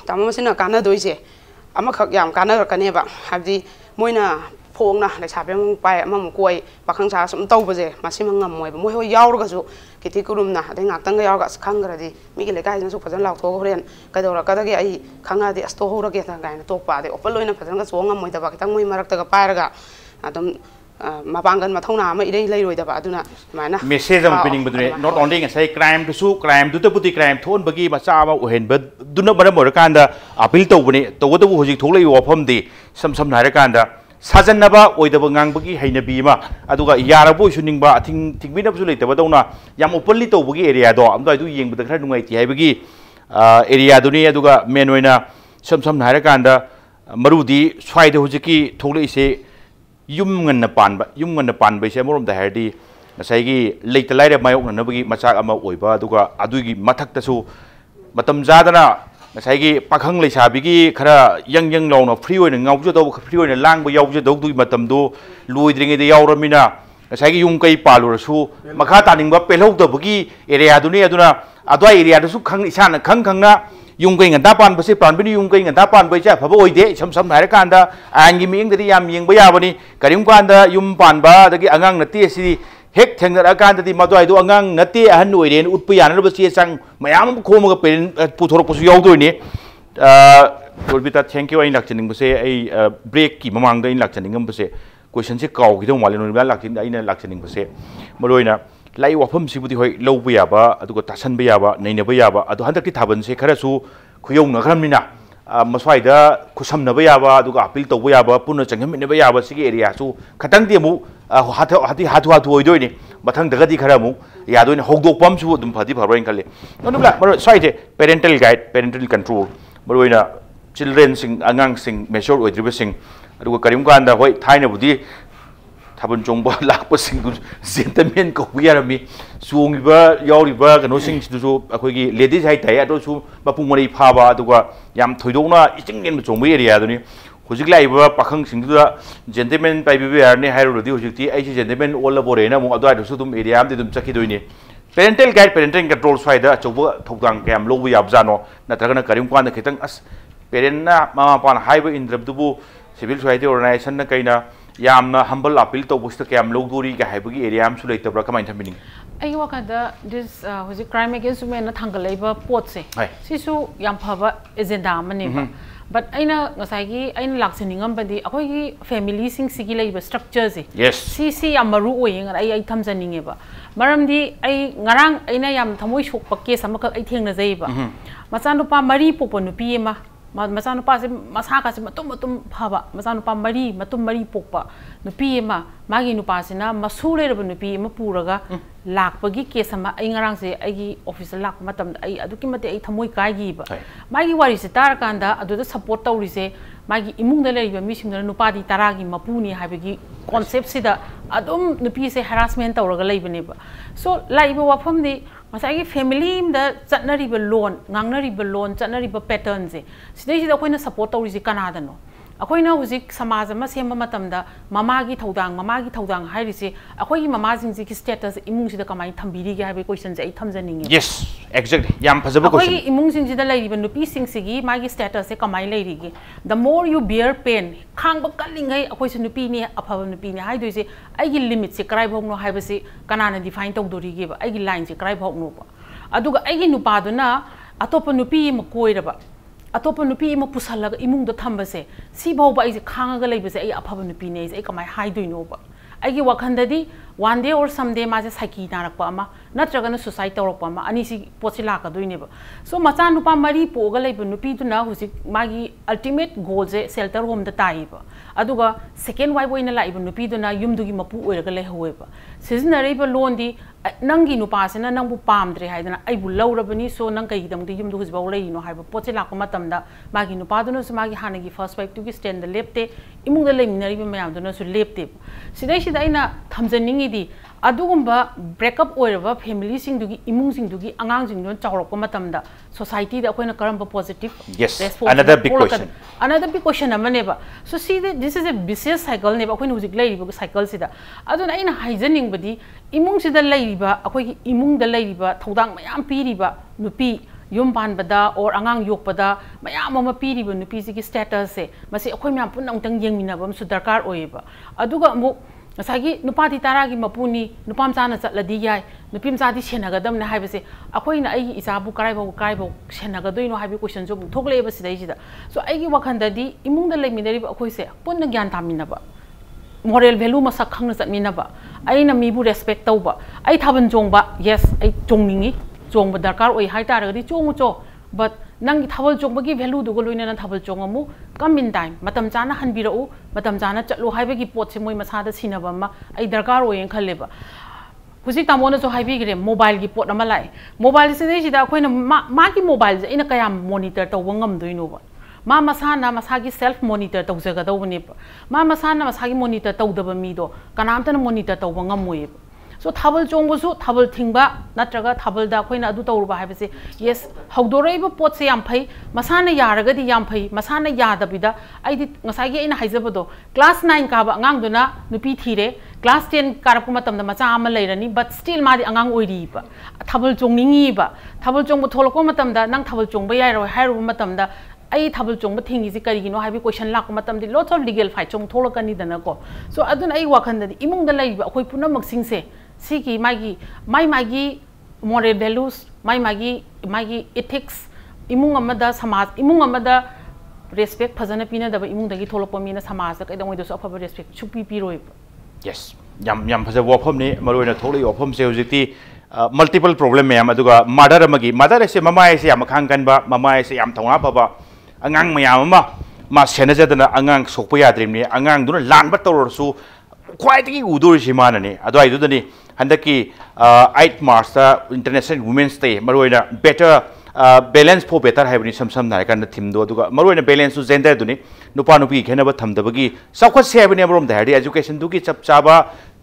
tamma masina kana doise ama khak yam kana ka ne ba habdi moina phong na le sabeng pai amam koi pakhang sa sum tau baje masim ngam moi ba moi hoi yaur ga su kiti kurum na de ngak tang ga yaur ga khang ga di mi ge le kai na su phajan lak tho ren ka dora ka da ge ai khanga di asto ho ra ge ta ga na to pa de opal loina phajan ga song ngam moi da ba kitang moi marak ta ga pai ra ga adum mapangan mathona ma idei lei roi da ba aduna mana message am pining badune not only nga sai crime to su crime to puti crime thon bagi macha ba uhen ba duna bara mor kanda appeal to bune to go to hojik tholei wafam di sam nai ra kanda 사전나바 오이더버 낭버기 하이나비마 아두가 야라보 슈닝바 팅비나부수 레이터바도나 얌 오픈리 또보기 에리아도 암도아이도 옌부다 크라 누가이티 하이버기 에리아도니 아두가 메노이나 섬섬 하이라간다 마루디 스와이데 호지키 톡레이세 윰근나 판바이세 모롬다 하이디 나사이기 레이터라이레 마요그나버기 마착 아마 오이바 아두가 아두기 마탁다수 마탐 자다나 Saya pakhang le sabi kara yang law na free oina ngau jo free oina lang ba yaw jo du matam do lui dringi de yaw ramina saya yung kai palur su makha taning ba pelhok do bagi area du ni aduna adwa area du su khang isana khang na yung kai nganta pan basi pan bini yung kai nganta pan ba cha phaba oide sam hai kan da angi ming de yam yeng ba ya bani karim kan da yum pan ba dagi angang na ti si hek thengna akan di madwai do angang nati ahan oiren utpiyan ro basi sang mayam khomaga pen puthorok pusu yaw do ni Robita thank you in lakchaning base ai break ki mamang da in lakchaning am base question se kaw ki do mali no ba lakchin ai na lakchaning base maloina lai wafam si budi hoi lo bu ya ba adu ko tasan ba ya ba nei ne ba ya ba adu handak ki thaban se khara su khuyong na khramina maswai da khusam na ba ya ba adu ka appeal to ba ya ba punna changham ne ba ya ba sigi area su khatang ti mu hatu oidoi ni mathang daga di khara mu yadoi ni hogdok pam su dum phadi pharo in khale nonibala maro swai parental guide parental control maro ina children sing angang sing measure oidriba sing aduga karim kan da hoi thaina budi thabun chongba lakpa sing du gentleman ko yarami suongiba yauriba kano sing su akoi gi ladies hai tai ado su mapung mari phaba aduga yam thoidona ichingen chongba area doni hojik laiba pakhang singduda gentleman paibi yarne hairodi hojikti ai gentleman all borena mu adwa su dum area am dum chaki doini parental guide parental control swaida choba thokdang kam lobu yabjano natragana karim kwan khitang as parent na mama pan haiba indrabdubu civil society organization na kaina yamna humble appeal to busta kam logduri ga haibagi area am su leitabra kamain thamini ai wakada this hojik crime against women na thangalaiba potse sisu yam phaba agenda amane ba but aina ngasai aina laksiningam badi akoi family sing sigi leiba structure se yes si amaru oing ai thamjaninge ba maramdi ai ngarang aina yam thamoi sokpa case amaka ai thengna jaiba machanupa mari popo nupi ma machanupa se masaka se matum phaba machanupa mari matum mari pokpa nupi ma magi nupa sina masule rab nupi ma puraga lakpagi case ama ai ngarang se ai officer lak matam ai aduki mate ai thamoi kai gi ba magi wari se tar kanda adu da support tawri se magi imung da leiba mi sing nupa di taragi mapuni habagi concept sida adum nupi se harassment tawraga leibane ba so laiba wafam di ꯉꯁꯥꯏꯒꯤ family ꯑꯃꯗ ꯆꯠꯅꯔꯤꯕ ꯂꯣꯟ ꯉꯥꯡꯅꯔꯤꯕ ꯂꯣꯟ ꯆꯠꯅꯔꯤꯕ ꯄꯦꯇꯔꯟꯁꯦ ꯁꯤꯗꯩꯁꯤꯗ ꯑꯩꯈꯣꯏꯅ support ꯇꯧꯔꯤꯁꯤ ꯀꯅꯥꯗꯅꯣ ꯑꯩꯈꯣꯏꯅ ꯍꯧꯖꯤꯛ ꯁꯃꯥꯖ ꯑꯃ ꯁꯦꯝꯕ ꯃꯇꯝꯗ ꯃꯃꯥꯒꯤ ꯊꯧꯗꯥꯡ ꯍꯥꯏꯔꯤꯁꯦ ꯑꯩꯈꯣꯏꯒꯤ ꯃꯃꯥꯁꯤꯡꯁꯤꯒꯤ ꯁ꯭ꯇꯦꯇꯁ ꯏꯃꯨꯡꯁꯤꯗ ꯀꯃꯥꯏꯅ ꯊꯝꯕꯤꯔꯤꯒꯦ ꯍꯥꯏꯕꯒꯤ ꯀꯣꯏꯁꯟꯁꯦ ꯑꯩ ꯊꯝꯖꯅꯤꯡꯉꯤ ꯌꯦꯁ ꯑꯦꯛꯖꯦꯛꯠꯂꯤ ꯌꯥꯝ ꯐꯖꯕ ꯀꯣꯏꯁꯟ ꯑꯩꯈꯣꯏꯒꯤ ꯏꯃꯨꯡꯁꯤꯡꯁꯤꯗ ꯂꯩꯔꯤꯕ ꯅꯨꯄꯤꯁꯤꯡꯁꯤꯒꯤ ꯃꯥꯒꯤ ꯁ꯭ꯇꯦꯇꯁꯁꯦ ꯀꯃꯥꯏꯅ ꯂꯩꯔꯤꯒꯦ ꯗ ꯃꯣꯔ ꯌꯨ ꯕꯤꯌꯔ ꯄꯦꯟ ꯈꯥꯡꯕ ꯀꯜꯂꯤꯉꯩ ꯑꯩꯈꯣꯏꯁꯨ ꯅꯨꯄꯤꯅꯤ ꯑꯐꯕ ꯅꯨꯄꯤꯅꯤ ꯍꯥꯏꯗꯣꯏꯁꯦ ꯑꯩꯒꯤ ꯂꯤꯃꯤꯠꯁꯦ ꯀꯔꯥꯏꯐꯥꯎꯅꯣ ꯍꯥꯏꯕꯁꯤ ꯀꯅꯥꯅ ꯗꯤꯐꯥꯏꯟ ꯇꯧꯗꯣꯔꯤꯒꯦꯕ ꯑꯩꯒꯤ ꯂꯥꯏꯟꯁꯦ ꯀꯔꯥꯏꯐꯥꯎꯅꯣꯕ ꯑꯗꯨꯒ ꯑꯩꯒꯤ ꯅꯨꯄꯥꯗꯨꯅ ꯑꯇꯣꯞꯄ ꯅꯨꯄꯤ ꯑꯃ ꯀꯣꯏꯔꯕ ꯑꯇꯣꯞꯄ ꯅꯨꯄꯤ ꯑꯃ ꯄꯨꯁꯜꯂꯒ ꯏꯃꯨꯡꯗ ꯊꯝꯕꯁꯦ ꯁꯤꯐꯥꯎꯕ ꯑꯩꯁꯦ ꯈꯥꯡꯉꯒ ꯂꯩꯕꯁꯦ ꯑꯩ ꯑꯐꯕ ꯅꯨꯄꯤꯅꯦ ꯑꯩꯁꯦ ꯑꯩ ꯀꯃꯥꯏꯅ ꯍꯥꯏꯗꯣꯏꯅꯣꯕ ꯑꯩꯒꯤ ꯋꯥꯈꯟꯗꯗꯤ ꯋꯥꯟ ꯗꯦ ꯑꯣꯔ ꯁꯝ ꯗꯦ ꯃꯥꯁꯦ ꯁꯥꯏꯀꯤ ꯅꯥꯔꯛꯄ ꯑꯃ ꯅꯠꯇ꯭ꯔꯒꯅ ꯁꯨꯁꯥꯏꯠ ꯇꯧꯔꯛꯄ ꯑꯃ ꯑꯅꯤꯁꯤ ꯄꯣꯠꯁꯤ ꯂꯥꯛꯀꯗꯣꯏꯅꯦꯕ ꯁꯣ ꯃꯆꯥ ꯅꯨꯄꯥ 4 ꯄꯣꯛꯑꯒ ꯂꯩꯕ ꯅꯨꯄꯤꯗꯨꯅ ꯍꯧꯖꯤꯛ ꯃꯥꯒꯤ ꯑꯜꯇꯤꯃꯦꯠ ꯒꯣꯜꯁꯦ ꯁꯦꯜꯇꯔ ꯍꯣꯝꯗ ꯇꯥꯏꯌꯦꯕ ꯑꯗꯨꯒ ꯁꯦꯀꯦꯟ ꯋꯥꯏꯐ ꯑꯣꯏꯅ ꯂꯥꯛꯏꯕ ꯅꯨꯄꯤꯗꯨꯅ ꯌꯨꯝꯗꯨꯒꯤ ꯃꯄꯨ ꯑꯣꯏꯔꯒ ꯂꯩꯍꯧꯋꯦꯕ ꯁꯤꯖꯤꯟꯅꯔꯤꯕ ꯂꯣꯟꯗꯤ ꯅꯪꯒꯤ ꯅꯨꯄꯥꯁꯤꯅ ꯅꯪꯕꯨ ꯄꯥꯝꯗ꯭ꯔꯦ ꯍꯥꯏꯗꯅ ꯑꯩꯕꯨ ꯂꯧꯔꯕꯅꯤ ꯁꯣ ꯅꯪ ꯀꯩꯒꯤꯗꯃꯛꯇ ꯌꯨꯝꯗ ꯍꯧꯖꯤꯛꯐꯥꯎ ꯂꯩꯔꯤꯅꯣ ꯍꯥꯏꯕ ꯄꯣꯠꯁꯦ ꯂꯥꯛꯄ ꯃꯇꯝꯗ ꯃꯥꯒꯤ ꯅꯨꯄꯥꯗꯨꯅꯁꯨ ꯃꯥꯒꯤ ꯍꯥꯟꯅꯒꯤ ꯐꯥꯔꯁ ꯋꯥꯏꯐꯇꯨꯒꯤ ꯁ꯭ꯇꯦꯟꯗ ꯂꯦꯞꯇꯦ ꯏꯃꯨꯡꯗ ꯂꯩꯃꯤꯟꯅꯔꯤꯕ ꯃꯌꯥꯝꯗꯨꯅꯁꯨ ꯂꯦꯞꯇꯦꯕ ꯁꯤꯗꯩꯁꯤꯗ ꯑꯩꯅ ꯊꯝꯖꯅꯤꯡꯉꯤꯗꯤ ꯑꯗꯨꯒꯨꯝꯕ ꯕ꯭ꯔꯦꯛꯑꯞ ꯑꯣꯏꯔꯕ ꯐꯦꯃꯤꯂꯤꯁꯤꯡꯗꯨꯒꯤ ꯏꯃꯨꯡꯁꯤꯡꯗꯨꯒꯤ ꯑꯉꯥꯡꯁꯤꯡꯗꯨꯅ ꯆꯥꯎꯔꯛꯄ ꯃꯇꯝꯗ ꯁꯣꯁꯥꯏꯇꯤꯗ ꯑꯩꯈꯣꯏꯅ ꯀꯔꯝꯕ positive response another big question ꯑꯃꯅꯦꯕ ꯁꯣ ꯁꯤꯗ this is a vicious cycle ꯅꯦꯕ ꯑꯩꯈꯣꯏꯅ ꯍꯧꯖꯤꯛ ꯂꯩꯔꯤꯕ ꯁꯥꯏꯀꯜꯁꯤꯗ ꯑꯗꯨꯅ ꯑꯩꯅ ꯍꯥꯏꯖꯅꯤꯡꯕꯗꯤ 이몽시다 레이바 아코이 이몽다 레이바 토당 마ям 피리바 누피 욤반바다 or 앙앙 욕바다 마ям 어마 피리바 누피지기 스테이터스에 마시 아코이 마ям 푼낭당 옌미나밤 수 다르카르 오이바 아두가 뭐 사기 누파디 따라기 마푸니 누팜자나 잣라디 야이 누핌자디 셴나가담나 하이베세 아코이나 아이 이사부 까라이보 셴나가도이노 하이비 퀘스천 좀 톡레이바 시다이지다 소 아이기 와칸다디 이몽다 레이미데리바 아코이세 폰나 꺄ꯟ 타미나바 moral value masak khangna chatmina ba aina mibu respect tauba ai thaban chongba yes ai chongningi chongba darkar oi hai taragadi chongu cho but nangi thabal chongba gi value du goloina na thabal chongamu come in time matam chana hanbirau matam chana chatlo haibagi pot se moi masada sinaba ma ai darkar oi en khalleba husi tamona so haibi gre mobile gi pot ama lai mobile se dei sida khoina ma gi mobile ina kayam monitor tawba ngam doino ba मा मसाना मसागी self monitor तौजगदौबने मा मसाना मसागी monitor तौदब मीदो कनामतन monitor तौब ngमोय सो थाबल चोंबसु थाबल थिंगबा नत्रगा थाबल दा खोइना अदु तौरबा हाइबसे yes हौदोरैब पोटसे याम फै मसाना यारगदि याम फै मसाना यादबिदा आइदि ngसागी आइना हाइजबदो class 9 काबा अंगांगदुना नुपी थिरे class 10 कारप मतमदा मचा आमा लैरनी बट स्टिल मादि अंगांग ओइरिबा थाबल चोंनिंगिबा थाबल चोंब थोलको मतमदा नंग थाबल चोंबा यारो हाइरो मतमदा आई थाबल चोंब थिंगिसि करिगिनो हाबि क्वेश्चन लाक मतमदि लोट्स ऑफ लीगल फाइट चोंग थोलकनी दनको सो अदुन आई वाखनदि इमुंगदा लैबा अखोय पुनमक सिंगसे सिगी मागी मोरल वैल्यूज मागी एथिक्स इमुंग अमदा समाज इमुंग अमदा रेस्पेक्ट फजना पिना दबा इमुंगदगी थोलकप मीना समाज कइदंगोयदसु अफबा रेस्पेक्ट सुपि पिरोय यस यम फजा वफम ने मरोयना थोलै वफम से हुजिति मल्टीपल प्रॉब्लम मैम अदुगा मर्डर अमगी मर्डर से ममाय से याम खांगनबा ममाय से याम थौना पबा अंगांग मयाम मा सेनजदना अंगांग सोकप याद्रिमनि अंगांग दुना लानबा तौरसु ख्वाइदगी उदुरसि मानने अदुआइदुदनि हंदकी 8 मार्च इंटरनेशनल वुमेन्स डे मरोयना बेटर बैलेंस फॉर बेटर हाइबनि समसम नाय कान थिमदो अदुगा मरोयना बैलेंस जेंडर दुनि नुपा नुपी खेनबा थमदबगी सखत से हाइबनि अमरोम दहाडी एजुकेशन दुगी चपचाबा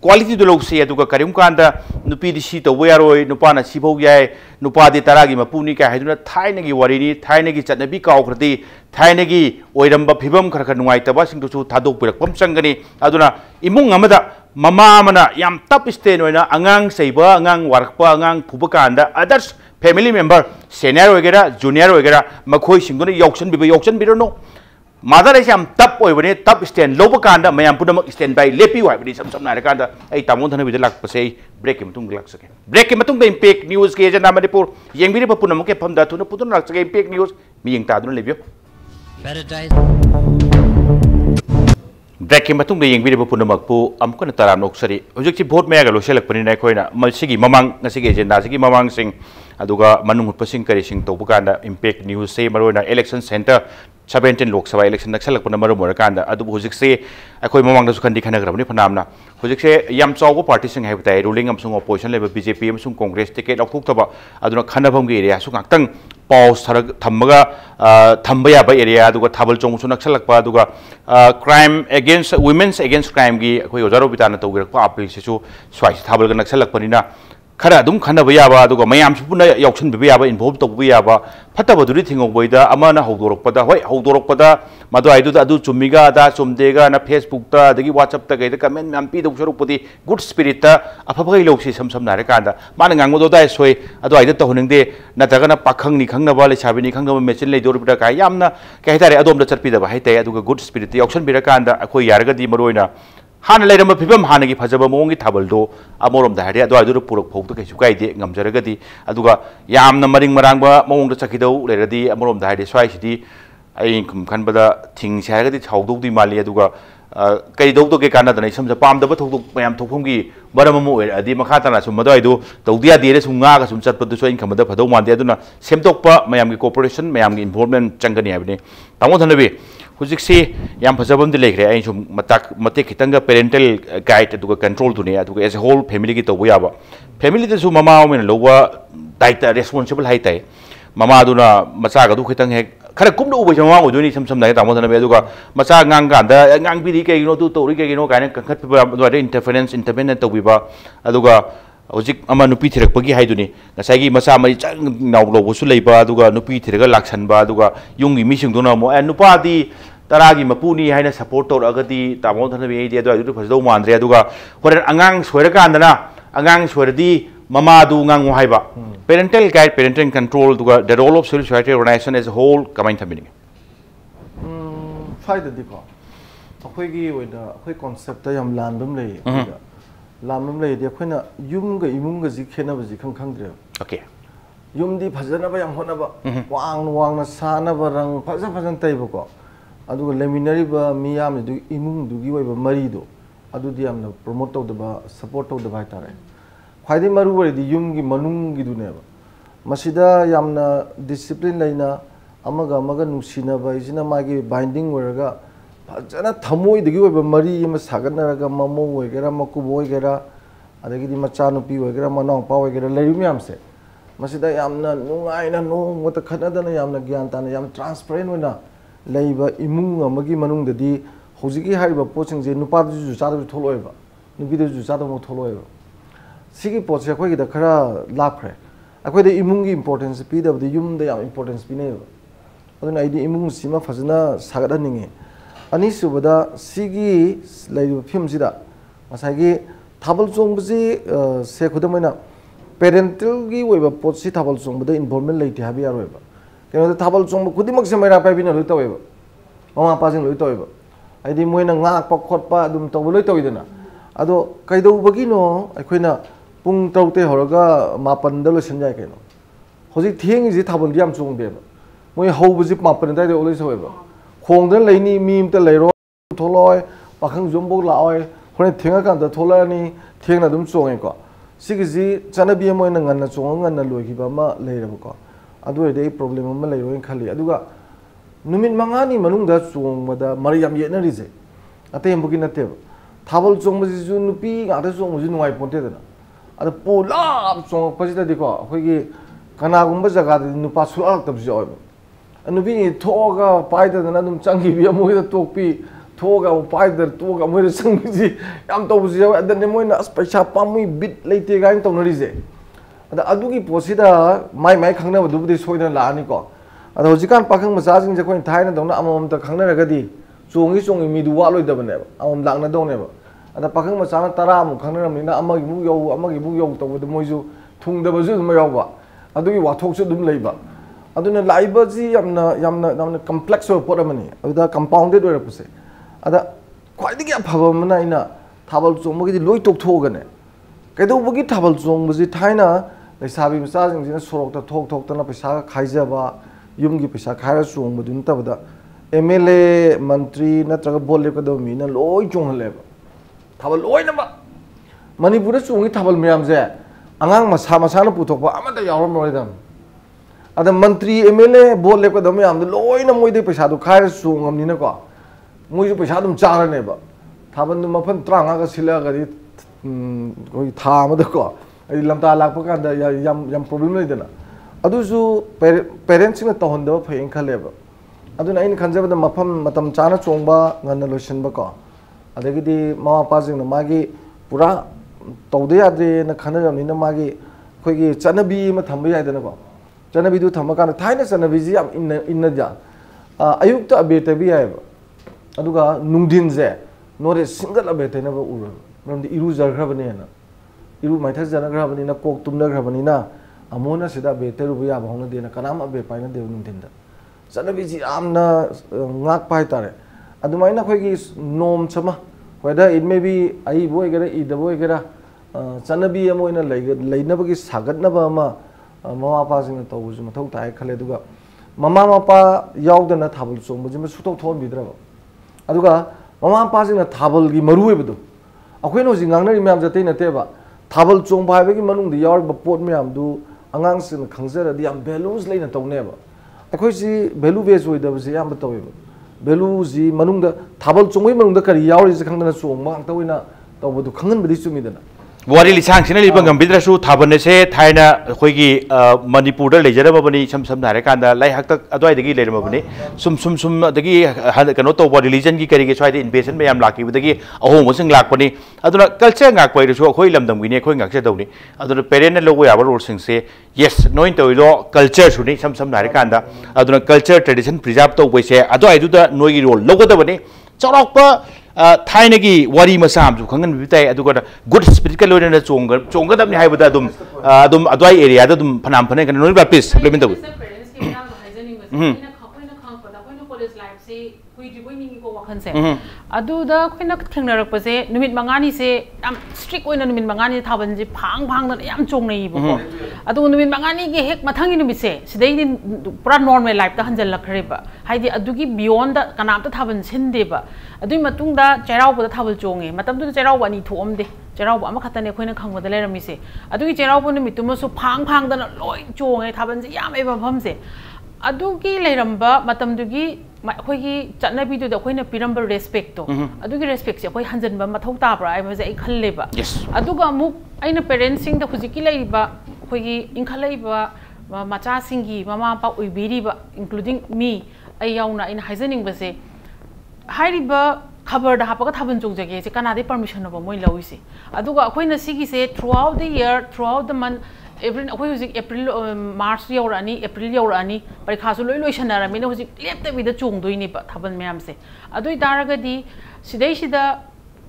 क्वालिटी दो लोग से अदुगा करिम कांदा नुपी दिसी तौबो यारोय नुपाना सिबौ याय नुपादि तरागी मपुनी का हाइदुना थाइनगी वरिनी थाइनगी चटनबी काउखरदि थाइनगी ओइरंबा फिबम खरखर नुवाइतबा सिंगदुसु थादोक पिरकपम संगनी अदुना इमुंग अमदा ममा अमना याम टप स्टेन ओइना अंगांग सैबा अंगांग वारकपा अंगांग फुबा कांदा अदर्स फैमिली मेंबर सीनियर ओइगेरा जूनियर ओइगेरा मखोय सिंगुना यौक्सन बिरनो मादर ऐसे हम तप ओइबने तप स्टैंड लोब कांदा मयाम पुनमक स्टैंड बाय लेपी वाइबनी सम नारे कांदा आई तामो धनबिद लाकपसे ब्रेक के मतुंग लाक सके ब्रेक के मतुंग इम्पैक्ट न्यूज़ के एजेंडा मणिपुर येंबिरे पुनमक के फमदा थुना पुतुन लाक सके इम्पैक्ट न्यूज़ मियंग तादुन लेबियो ब्रेक के मतुंग येंबिरे पुनमक पु अमकन तारा नोक्सरी हुजिकि भोट मेगा लोसेलकपनि नाय खोइना मसिगी ममांग ngasiगी एजेंडा सिगी ममांग सिंग अदुगा मनुंग उत्पसिंग करिसिंग तोबु कांदा इम्पैक्ट न्यूज़ से मरोना इलेक्शन सेंटर 17 लोकसभा इलेक्शन नक्सलकपन मरम कांदा अदुबु हुजिकसे अखोय ममांगदसु खंदी खनग्रबनि फनामना हुजिकसे याम चावबो पार्टी सिंग हाइबताय रूलिंग अमसुंग अपोजिशन लेबा बीजेपी अमसुंग कांग्रेस टिकेट लौथोक्तबा अदुना खनभमगे एरिया सु गाक्तंग पाउस थरग थम्बगा थम्बया बा एरिया अदुगा थाबल चोंगसु नक्सलकपा अदुगा crime against women's against crime गी अखोय ओजारो बिताना तौगिरकपा अपील सेसु स्वाइ थाबल नक्सलकपनिना खरा अदुम खनबा याबा अदुगा मयाम सुपुना याउछनबा याबा इन्वॉल्व तौबा याबा फतबदुरी थिंगोबोइदा अमाना हौदोरकपदा होय हौदोरकपदा मदो आइदु अदु चुम्मिगा दा चुमदेगा ना फेसबुक ता दगी व्हाट्सएप ता गैदा कमेंट मैम पी दौ सरुपदी गुड स्पिरिट ता अफबगै लौसी सम नारे कांदा माना ngangodo dai soi अदु आइदा तहुनिंगदे नतगना पाखंगनी खंगनबा लेसाबिनी खंगनबा मेचिन लेदोरबिदा का यामना कहि तारे अदोमदा चटपिदबा हाइते अदुगा गुड स्पिरिट याउछन बिरा कांदा अखोय यारगदी मरोइना हाना लेरम फिबम हानगी फजब मोंगी थाबलदो अमोरम दा हरे अदो आइदु पुरक फौदो कैसु काइदे ngamjaragadi aduga yamna maring marangba mongda chakidau leradi amorom da hade swai sidi ai khanbada thing saragadi chawdou di mali aduga kai dou to ke kana da samja pam da thok mayam thokphom gi baram mo adi makha tana sum mado aidu taudia dire sum nga ga sum chatpadu so in khamada phadau mande aduna semtokpa mayam gi cooperation mayam gi involvement changani abine tamo thanabi hujiksi yam phajabam de lekre ai sum matek kitanga parental guide aduga control dune aduga as a whole family gi tobu yaba family de su mama men lowa daita responsible hai tai mama aduna macha ga du khitang hek khara kum do bai mama oduni sam dai tamo thana be aduga macha ngang ga da ngang bi ke no tu tori ke no kaina kangkhat pi ba interference intervention tobi ba aduga hojik ama nupi thirak pagi haiduni ngasai gi macha mari chang naw lo bu su leiba aduga nupi thiraga laksan ba aduga yungi mi sing dona mo nupa di taragi mapuni haina support tor agadi tamo thana be ide adu phajdo mandre aduga horen angang soira ka andana angang soiradi mama du ngang haiba parental guide parental control duga the role of civil society organization as a whole kamain thamini faida diko akhoi gi oida akhoi concept ta yam landum lei lamum lei de akhoi na yum ga imum ga ji khena ba ji khang khang dre okay yum di phajana ba yam hona ba wang na sana ba rang phajan tai ba ko aduga leminary ba miyam du imum du gi oiba mari do adu di am na promote to ba support to ba tare khwaidi maru bari di yum gi manung gi du ne ba masida yamna discipline laina amaga nusina ba isina magi binding weraga phajana thamoi digi oiba mari ma saganaraga mamo oigera makubo oigera adagi di macha nupi oigera manong pa oigera leiri myam se masida yamna nungaina no mota khanadana yamna gyan tana yam transparent wena leiba imung amagi manung dadi hojiki hariba poching je nupa ju chadu tholoiba nupi ju chadu mo tholoiba sigi poche akhoi gi da khara lakhre akhoi de imung gi importance pi da yum da yam importance pi ne aduna idi imung sima fazna sagada ninge ani subada sigi laibu film sida masagi thabal chong buji se khudamaina parental gi oiba potsi thabal chong bada involvement leiti habi aroiba keno thabal chong khudimak se maira pa bina loi taweba mama pa jing loi taweba aidi moina ngak pa khotpa dum taw loi tawidana ado kaidau bagino aikoina pung taute horaga mapan da lo sanjai keno hoji thieng ji thabal jam chung de moi hau buji mapan dai de oloi soeba khong da leini mim ta leiro tholoi pakhang jombo la oi hore thenga kan da tholani thengna dum chongai ko sigi ji chana bi moi na ngan na chong ngan na loi ki ba ma leira ko adu de problem ma leiro in khali aduga numit mangani manung da chong ma da mariam ye na ri je ate mbugi na te thabal chong ma ji ju nupi ga da chong ji nuai ponte da ada pulap chong pasita diko hoigi kana gumba jaga nupa sulal tab joy nupi thoga paida na dum changi bi moi da tokpi thoga paida toga moi da changi ji yam to buji ada ne moi na paisa pamui bit leite ga to nari je ada adugi posida mai khangna du budi soina la ani ko ada hojikan pakhang macha jing je koin thai na dong na amom ta khangna ra ga di chongi mi du wa loi da bane amom lang na dong ne ba ada pakhang macha na tara mu khangna ram ni na amagi mu yo to bu moi ju thung da ba ju ma yo ba adugi wa thok su dum lei ba aduna laiba ji yamna complex of pot amani ada compounded ora puse ada kwai digi aphaba mana ina thabal chong gi loi tok thog ne kaido bugi thabal chong ji thaina leisabi macha jing jina sorok ta thok ta na paisa khaija ba yum gi paisa khaira chong bu dun ta bada MLA mantri natraga bolle ka do mi na loi chong le ba thabal loi na ba Manipur chong gi thabal myam je angang masa na puthok ba amata yawram loi dam ada mantri MLA bolle ka do myam loi na moi de paisa do khaira chong am ni na ko moi ju paisa dum chara ne ba thabal nu maphan tranga ga sila ga di koi tha ma da ko ai lamta lak pa ka da yam problem le dana adu su parents na to honda phaing khale ba adu na in khanja ba mafam matam chana chongba ngan lotion ba ko adagi di mama pa jing na magi pura tawde ade na khana ram ni na magi ꯑꯩꯈꯣꯏꯒꯤ ꯆꯠꯅꯕꯤ ꯑꯃ ꯊꯝꯕ ꯌꯥꯏꯗꯅꯀꯣ ꯆꯠꯅꯕꯤꯗꯨ ꯊꯝꯃꯀꯥꯟꯗ ꯊꯥꯏꯅ ꯆꯠꯅꯕꯤꯁꯤ ꯌꯥꯝ ꯏꯟꯅꯖꯥꯠ ꯑꯌꯨꯛꯇ ꯑꯕꯦꯔ ꯇꯩꯕ ꯌꯥꯏꯑꯕ ꯑꯗꯨꯒ ꯅꯨꯡꯊꯤꯟꯁꯦ ꯅꯣꯔꯦ ꯁꯤꯡꯒꯠ ꯑꯕꯦꯔ ꯇꯩꯅꯕ ꯎꯔꯕ ꯃꯔꯝꯗꯤ ꯏꯔꯨꯖꯈ꯭ꯔꯕꯅꯦꯅ ꯏꯔꯨ ꯃꯥꯏꯊꯖꯅꯈ꯭ꯔꯕꯅꯤꯅ ꯀꯣꯛ ꯇꯨꯝꯅꯈ꯭ꯔꯕꯅꯤꯅ ꯑꯃꯨꯛꯅ ꯁꯤꯗ ꯑꯕꯦꯔ ꯇꯩꯔꯨꯕ ꯌꯥꯕ ꯍꯧꯅꯗꯦꯅ ꯀꯅꯥꯝ ꯑꯕꯦꯔ ꯄꯥꯏꯅꯗꯦꯕ ꯅꯨꯡꯊꯤꯟꯗ ꯆꯠꯅꯕꯤꯁꯤ ꯌꯥꯝꯅ ꯉꯥꯛꯄ ꯍꯥꯏꯇꯥꯔꯦ ꯑꯗꯨꯃꯥꯏꯅ ꯑꯩꯈꯣꯏꯒꯤ ꯅꯣꯝꯁ ꯑꯃ whether it may be ꯑꯏꯕ ꯑꯣꯏꯒꯦꯔꯥ ꯏꯗꯕ ꯑꯣꯏꯒꯦꯔꯥ ꯆꯠꯅꯕꯤ ꯑꯃ ꯑꯣꯏꯅ ꯂꯩꯅꯕꯒꯤ ꯁꯥꯒꯠꯅꯕ ꯑꯃ ꯃꯃꯥ ꯃꯄꯥꯁꯤꯡꯅ ꯇꯧꯕꯁꯨ ꯃꯊꯧ ꯇꯥꯏ ꯈꯜꯂꯦ ꯑꯗꯨꯒ ꯃꯃꯥ ꯃꯄꯥ ꯌꯥꯎꯗꯅ ꯊꯥꯕꯜ ꯆꯣꯡꯕꯁꯤꯃ ꯁꯨꯛꯊꯣꯛ ꯊꯣꯛꯍꯟꯕꯤꯗ꯭ꯔꯕ ꯑꯗꯨꯒ ꯃꯃꯥ ꯃꯄꯥꯁꯤꯡꯅ ꯊꯥꯕꯜꯒꯤ ꯃꯔꯨꯑꯣꯏꯕꯗꯣ ꯑꯩꯈꯣꯏꯅ ꯍꯧꯖꯤꯛ ꯉꯥꯡꯅꯔꯤ ꯃꯌꯥꯝꯁꯦ ꯑꯇꯩ ꯅꯠꯇꯦꯕ ꯊꯥꯕꯜ ꯆꯣꯡꯕ ꯍꯥꯏꯕꯒꯤ ꯃꯅꯨꯡꯗ ꯌꯥꯎꯔꯤꯕ ꯄꯣꯠ ꯃꯌꯥꯝꯗꯨ ꯑꯉꯥꯡꯁꯤꯡꯅ ꯈꯪꯖꯔꯗꯤ ꯌꯥꯝ ꯚꯦꯂꯨꯁ ꯂꯩꯅ ꯇꯧꯅꯦꯕ ꯑꯩꯈꯣꯏꯁꯤ ꯚꯦꯂꯨ ꯕꯦꯁ ꯑꯣꯏꯗꯕꯁꯦ ꯑꯌꯥꯝꯕ ꯇꯧꯋꯦꯕ ꯚꯦꯂꯨꯁꯤ ꯃꯅꯨꯡꯗ ꯊꯥꯕꯜ ꯆꯣꯡꯕꯒꯤ ꯃꯅꯨꯡꯗ ꯀꯔꯤ ꯌꯥꯎꯔꯤꯁꯦ ꯈꯪꯗꯅ ꯆꯣꯡꯕ ꯉꯥꯛꯇ ꯑꯣꯏꯅ ꯇꯧꯕꯗꯨ ꯈꯪꯍꯟꯕꯗꯤ ꯆꯨꯝꯃꯤꯗꯅ Wari lisang sini liba gambidra su thaban se thaina khoi Manipur da lejarabani sam nare kanda lai hakta adwai dagi lermabani sum dagi kano to religion ki kari ge swai invasion mayam laki dagi ahom musing lakpani aduna culture ngak pai su khoi lamdam gine khoi ngak se dawni aduna parent na logo yabar role sing se yes noin to lo culture su ni sam nare kanda aduna culture tradition preserve to bai se adwai du da noi gi role logo da bani chorok Thainagi wari masam ju khangan bitai aduga good spirit ka loina chonga damni haibada adum adwai area da dum phanam phane kan Nonibala please supplement tabu aduda khoina thengnarak pase numit mangani se am strict oina numit mangani thaban ji phang na yam chongnai bo adu numit mangani ge hek mathangi numit se sidai din pura normal life ta hanjal lakreba haidi adugi beyond da kanam ta thaban sinde ba adui matung da chairau ba thabal chonge matam du chairau ba ni thuom de chairau ba ama khatane khoina khangba da lerami se adugi chairau ba numit tu so phang da na loi chonge thaban ji yam eba pham se adugi leiramba matam dugi khoi chatnabi du da khoina piramba respect to adugi respect se khoi hanjanba mathau ta bra ai ma khalleba aduga amuk aina parents sing da khujiki leiba khoi inkhalaiba macha singi mama pa uibiriba including me ai yauna ina haizening ba se hairiba khabar da hapaga thaban chongjage se kanade permission ba moi lawise aduga khoina sigi se throughout the year throughout the month April April March yaurani April yaurani parikha su loi sanarami na hujik lepta bi da chongdoi ni ba thaban mayam se adui daragadi sidai sida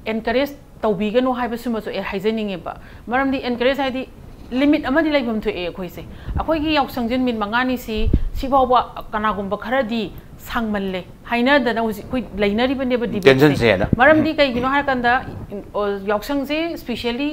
encourage tawbiganu haiba suma so e haizening ba maramdi encourage haidi limit amadi laibam thu e khoi se akhoi gi yauksangjin min mangani si sibawa kanagumba kharadi sangmalle haina da na hujik khoi lainari bane ba tension se na maramdi kai gino har kanda yauksang se especially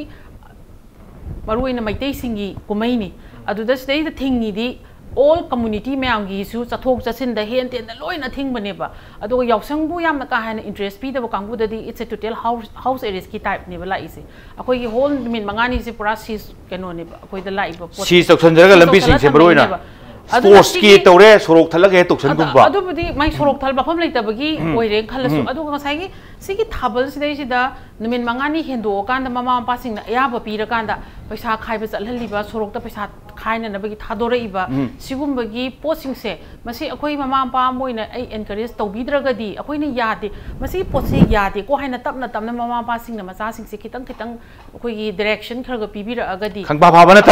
Maruina Maitei Singi Kumaini, Aduda stay the thing needy, all community meangi su, Satok Jasin the Hint and the Loina thing baneba. Ado Yaksangu Yamaka and interest Peter Wakangudi, it's a to tell house a risky type never easy. A koi whole mean Mangani Ziprasis canoniba, with the life of she's Toxandra Lambis in Sebruina. Sports key to rest, Sorok Talaka to Sankumba. Adubadi, my Sorok Talbaham later bagi, Oire Kalasu, Adukasagi, Sigi Thabal, Sidashida, Numin Mangani Hindu, Kanda Mama passing the Yaba Pirakanda, Pesa Kaibas Aliba, Sorok the Pesa Kain and the Bagi Tadoraiba, Sigumbagi, posting say, Masi Akoi Mama Pamoina, encourage to Bidragadi, Akoini Yadi, Masi Posi Yadi, Kohana Tapna Tam, Mama passing the Masasing Sikitan Kitang, Koi direction, Karga Pibira Agadi. Kangpavana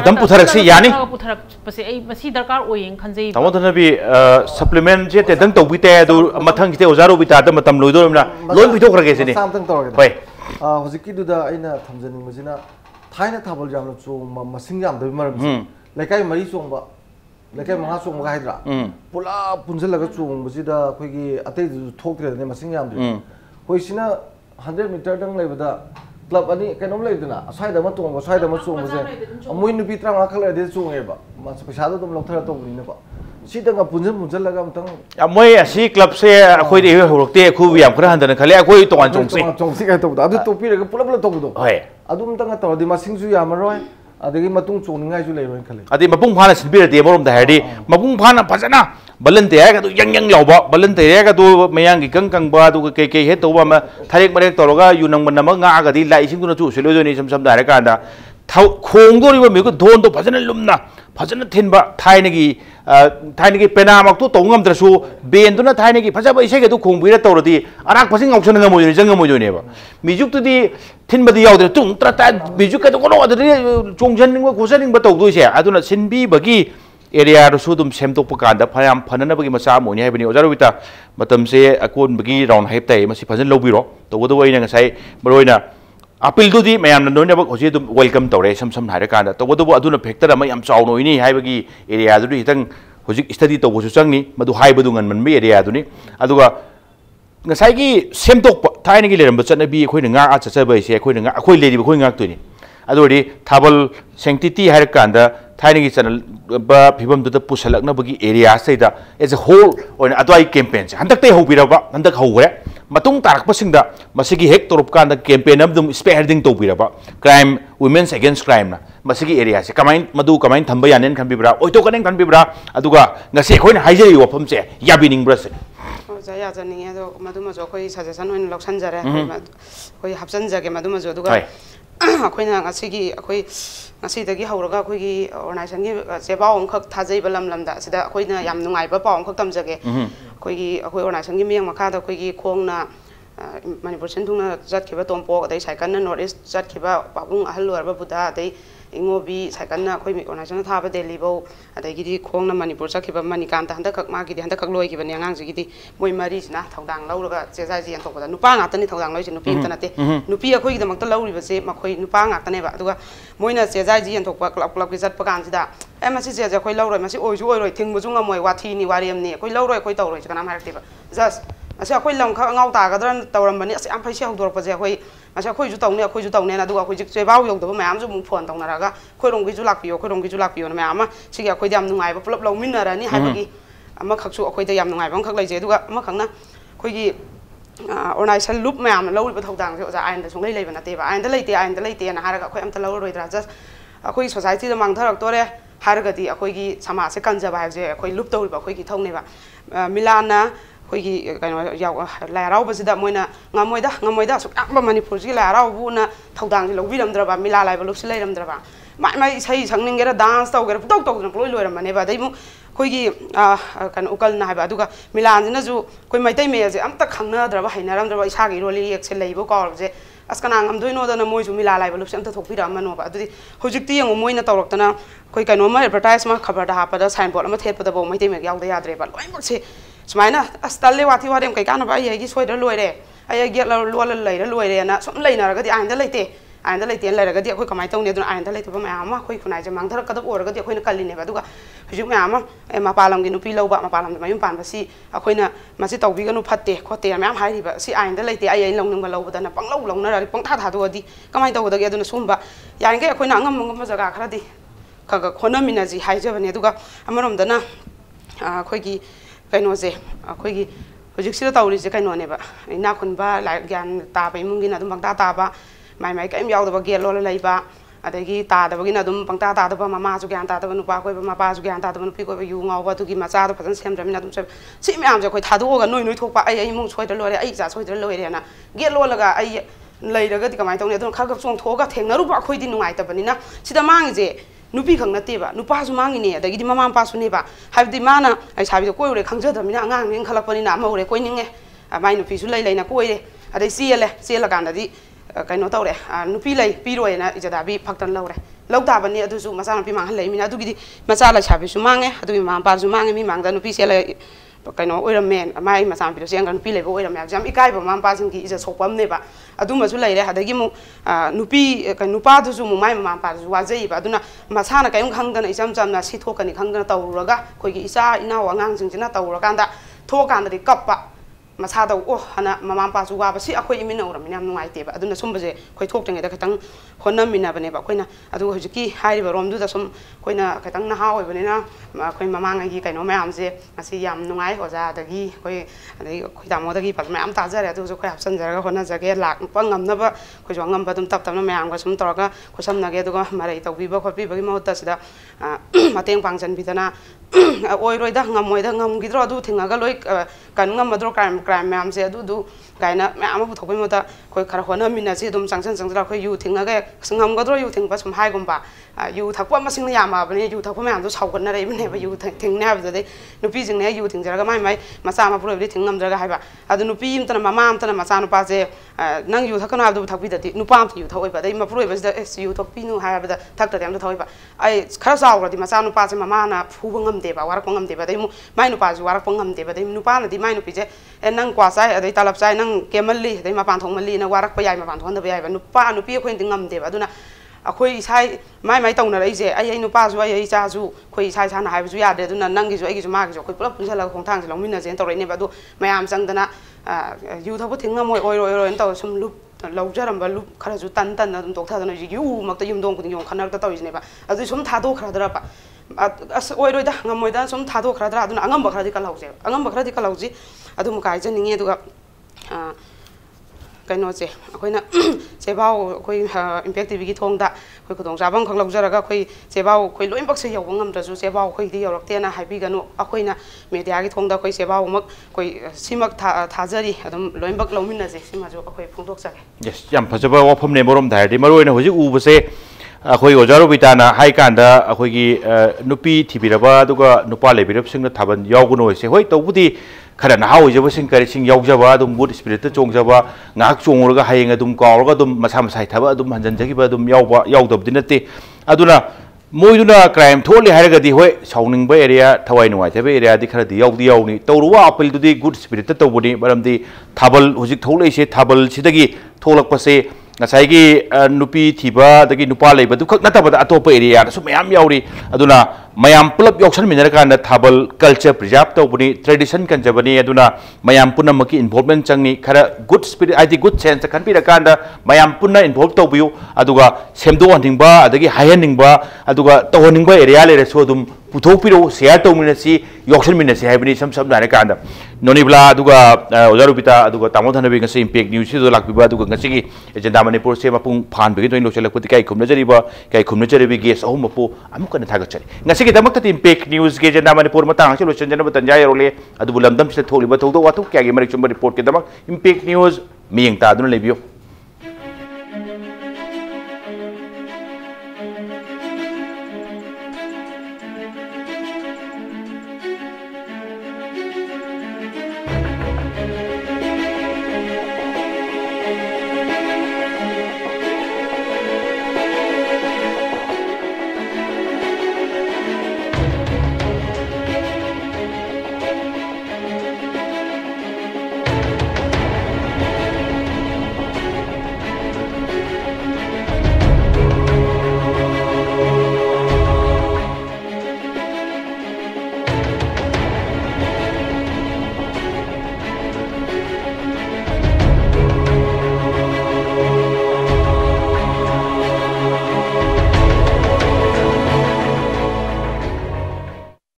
Tam Putarasi Yani Pasi darkar oing khanjei tamodana bi supplement je te dang to bite do mathang te ozaro bita da matam loido na loi bito krage se ni samtang to hoi hojiki du da aina thamjani mujina thaina thabal jam chu masing jam da maram lekai mari chongba lekai manga chongba haidra pula punjalaga chong bujida khoi gi atei du thokre ne masing jam du khoi sina 100 meter dang lebada club ani kenom leiduna saida ma tong saida ma chong je moi nu pitra ma khala de chong eba ma paisa do dum lokthara to ni ba si danga punjal laga mtang moi asi club se khoi de horokte khu yam khara handana khale khoi tongan chong si ka to adu to pi ga pula to do hoi adum tanga to di ma singju yamaroi adagi matung chong ngai ju leiroi khale adi mapung phana sinbir de morom da hadi mapung phana phajana balante ga du yang lawba balante ga du mayang gi kang ba du ke he to ba ma tharek marek to ga yunang man ma nga ga di lai sing du na chu selo ni sam da ra ka da खोंगोरिबा मेको धोन तो फजन लुमना फजन थिनबा थाइनगी पेनामक तो तौंगमद्रसु बेंदुना थाइनगी फजब इसेगे तो खोंबिरा तौरदी अराक fussing औसन ngमोय जंगमोयनेबा मिजुक्तुदी थिनबदी यावदे तुंग त्रता मिजुक के तो कोनो Adri चोंजनिंग खोजनिंग तौदोइसे अदुना सिनबीबगी area दुम सेमतोप कांदा फयाम फननबगी मचा मोनि हाइबनी ओजा रोबिता मतमसे अकोनबगी राउंड हाइपताई मसी फजन लौबिरो तौबदो वइना ngasai मरोइना अपील दुदी मैम नोइनबक होजे दुम वेलकम तौरे सम हाइर कांदा तौबदो अदुना फैक्टर अमा याम चाउनोइनी हाइबगी एरिया दुदी हितंग होजिक स्टडी तौबसु चंगनी मदु हाइबदु ngनमनबे एरिया दुनी अदुगा ngasai gi semtok thainagi leramba chanabi khoina nga a chachabai se khoina nga khoi leriba khoi ngak tuini adori thabal sanctity hair kanda thainagi channel ba phibam du pusalakna bagi area saida as a whole on adwai campaign handak te hobiraba handak hogre matung tarak pasingda masigi hek torop kanda campaign amdum spearheading tobiraba crime women's against crime na masigi area se kamain madu kamain thamba yanen khanbibra oito kanen khanbibra aduga ngase khoina haijeri wafam se yabining bra se ya jani ado maduma khoi suggestion oin loksan jare khoi hapsan jage maduma jo duga khoina ngasigi khoi ngasi dagi hauraga khoi gi organization gi cheba ong khak thajai balam lamda sida khoina yam nungai ba paong khak tamjage khoi gi khoi organization gi miyang makha da khoi gi khongna Manipur sendungna jatkhiba tompo dai cycle na north east jatkhiba babung ahal lorba buda dai Ongbi cycle na khoi mi organization thaba delhi bo adagi di khongna Manipur jakhiba manikanta handa kak ma gi handa kak loi gi bani angang ji gi moi mari sina thodang lauraga chejai ji antokda nupa ngatani thodang loi ji nupi tanate nupi akhoi gi damakta lauri ba se makhoi nupa ngatane ba aduga moina chejai ji antokpa klap klap gi jatpa kan sida masi cheja khoi lauroi masi oisu oiroi thingbu junga moi wathi ni wariam ni khoi lauroi khoi tauroi kana marakte ba just asa khoi lam kha ngau ta gadran tauram bani asa am phaisi hawdor pa je khoi asa khoi ju taune na duga khoi jik chebau yong da ma am ju mung phone tauna raga khoi rong gi ju lakpio khoi rong gi ju lakpio na ma ama sigi khoi dam nungai ba pulap lau min na ra ni hai bagi ama khak su khoi da yam nungai bang khak lai je duga ama khangna khoi gi organization loop ma am lau ba thodang se oja ain da sung lai lai ba na te ba ain da leite na haraga khoi am ta lau roi dra just khoi society da mang tharak tore haragati khoi gi sama se kanja ba je khoi loop tau ba khoi gi thong ne ba milana khoi kaino yaw la rau ba sida moina ngamoida su akba Manipur ji la rau bu na thodang ji lobi ram dra ba mila lai ba lup silai ram dra ba mai sai sangning gera dance tau gera putok tok na loi ram ne ba dai mu khoi gi kan ukal na ba duga milan ji na ju khoi mai tai me je am ta khangna dra ba haina ram dra ba isa gi roli ek se lei bo ko je askana ngam doino da na moi ju mila lai ba lup sem ta thokpi ram no ba adu hojik ti yang moina tawrak ta na khoi kaino ma advertise ma khabar da ha pa da sign board ma thet pa da bo mai tai me yaw da yadre ba loi mo se sumaina astalle wati warem kai kana ba ai gi soida loire ai gi la lo leira loire na som leina ra ga di ainda leite leira ga di khoi kamai tong ne dun ainda leite ba ma ama khoi khunai je mang thar ka da or ga di khoi na kalli ne ba duga hujuk ma ama ma palam gi nu pi lo ba ma palam da mayum pan ba si khoi na ma si tawbi ga nu phatte khote ma am hai ri ba si ainda leite ai long nung ba lo ba da na pang lo na ra pang tha do di kamai taw da ge dun sum ba yang ge khoi na ngam ngam jaga khara di ka ga khona mina ji hai je ba ne duga amarom da na khoi gi kaino je khoi gi hojik sira tawri je kaino ne ba ina khun ba la gyan ta ba imung gi na dum bang ta ba mai kaim yaw da ba ge lo la lai ba adagi ta da ba gi na dum bang ta da ba mama ju gyan ta da ba nu pa khoi ba ma pa ju gyan ta da ba nu pi khoi ba yu ngau ba tu gi ma cha da phasan sem dra mina dum si me am je khoi tha do ga noi thok pa ai imung choi da lo re ai ja choi da lo re na ge lo la ga ai lai ra ga di kamai tong ne dun kha ga chong tho ga theng na ru ba khoi di nungai ta ba ni na sida mang je nupi khang nate ba nupa su mangi ne adagi di mama pa su ne ba habdi mana ai sabi do koi ure khang jada mina ngang ning khalak pani na ma ure koi ning e mai nupi su lai na koi re adai siele kan da di kaino tawre nupi lai pi roi na ijada bi phaktan laure lauta bani adu su masa nupi mang lai mina adu gi di masa la sabi su mange adu mi mang pa su mange mi mang da nupi siele kaino oiram men mai masa bi do siang kan nupi lai bo oiram ya jam ikai ba mam pa sing gi ija sokpam ne ba adu ma su lai re adagi mu nupi kan nupa du su mu mai mam pa su wa jei ba aduna masana kayung khang da na isam cham na si thokani khang da tawraga khoi gi isa ina wa ngang jing jina tawraga da thokan da di kappa masa da o hana mama pa su wa ba si akhoi imin ora minam nungai te ba aduna sum ba je khoi thok teng da khatang honna mina ba ne ba khoina adu hojiki hai ba rom du da sum khoina khatang na ha oi ba ne na khoi mama ngai gi kaino ma am je asi yam nungai ho ja da gi khoi adai khoi da mo da gi pa ma am ta ja re adu so khoi hapsan ja ga honna ja ge lak pa ngam na ba khoi jo ngam ba dum tap tap na ma am ga sum tor ga khosam na ge du ga ma rei tau bi ba khoi bi ba gi mo ta sida mateng pang jan bi da na oi roi da ngam gi dro du thinga ga loi kan ngam ma dro crime ma am je du गायना मैम पुथोपै मत कोई खरा होनमिनसी दुम संगसन संगरा कोई यू थिंगगा संगमगद्रो यू थिंगबा सुम हाइगुम्बा यू थकपा मसिंग यामाबने यू थकपा मैम साउगन रेबने यू थिंगने हाबदे नुपी जिंगने यू थिंगजरगा माइ माइ मचा मा पुरबदि थिंगमद्रगा हाइबा अदु नुपी इमतना मामा अमतना मचा नुपाजे नंग यू थकनो हाबदु थकबिदति नुपा अम यू थकइबा दइ मा पुरबसदा यू थकपिनु हाबदा थकतदि अम थकइबा ai khara sauradi macha nupa se mama na phuba ngamde ba warak ngamde ba dai mu mai nupa ju warak ngamde ba dai nupa na di mai nupi je nang kwa sai adai talap sai nang kemalli dai ma pan thong malli na warak pa yai ma pan thong da ba yai ba nupa nupi khoi ding ngamde ba duna akhoi sai mai tong na rai je ai nupa ju ai cha ju khoi sai sa na hai ju ya de duna nang gi ju ai gi ju ma gi ju khoi pulap punsa la khong thang se long min na je tawrai ne ba du mayam sang dana yu thabu thingam moi oi taw sum lup लौजरंबा लुप खरा जु तन तन दम तोक थादन यु मक्ता युमदों कुदिं यों खनर ता तौइजनेबा अदु सुम थादो खरादरा बा अस ओइरोइदा ngमोइदा सुम थादो खरादरा अदु अंगम बखरादि कलाउजे अंगम बखरादि कलाउजी अदु मुकाइ जनिंगे दुगा कइनो जे अखोइना जेबाव अखोइ इम्पैक्ट टीवी की थोंदा अखोइ खुदों जाबं खंग लौजरगा अखोइ जेबाव अखोइ लोइन बक्से यौब ngमद्रजु जेबाव अखोइ दि यौरक्तेना हाइबिगनु अखोइना मीडिया की थोंदा अखोइ जेबाव मक कोइ सिमक थाजरी अदम लोइन बक लौमिनजे सिमाजु अखोइ फुंदोक जागे यस याम फजबा वाफम ने मोरम धायदि मरोइना होजि उबसे अखोइ ओजा रोबिताना हाइ कांदा अखोइगी नुपी थिबिरबा दुगा नुपा लेबिरब सिंग थाबन यावगुनो होइसे होय तौबुदि खरा नहाव जब सिंग करि सिंग यावजबा दुम गुड स्पिरिट चोंगजबा ngaक चोंगरगा हायंग दुम कावरगा दुम मसा मसाइ थाबा दुम हंजनजगिबा दुम यावबा यावदबदि नते अदुना मोइदुना क्राइम थोले हारगदि होय साउनिंगबा एरिया थवाइ नुवाइथबा एरिया दि खरादि यावदि यावनि तौरुवा अपील दुदि गुड स्पिरिट तौबनि मरमदि थाबल हुजिक थौलेसे थाबल सिदगी थोलकपसे ngasai nupi thiba dagi nupa leiba du khak natabada atopa area su mayam yauri aduna mayam pulap yoksan minara kana thabal culture preserve tawbuni tradition kan jabani aduna mayam punna maki involvement changni khara good spirit id good sense kan pira kanda mayam punna involve tawbiu aduga semdo handingba adagi hayaningba aduga tawhaningba area le reso dum puthok piro share tawminasi yoksan minasi haibani sam dare kanda nonibla aduga ojarubita aduga tamodhanabi ngasi impact news do lakbiba aduga ngasi gi agenda Manipur se mapung phan begi toin lochela kuti kai khumnajariba kai khumnajaribi ges ahum mapu amukana thagachari ngasi gi damak impact news ge agenda Manipur matang se lochenjana batanjai role adu bulamdam se tholiba thodo watu kya gi marik chumba report ke damak impact news miyeng ta adun lebiyo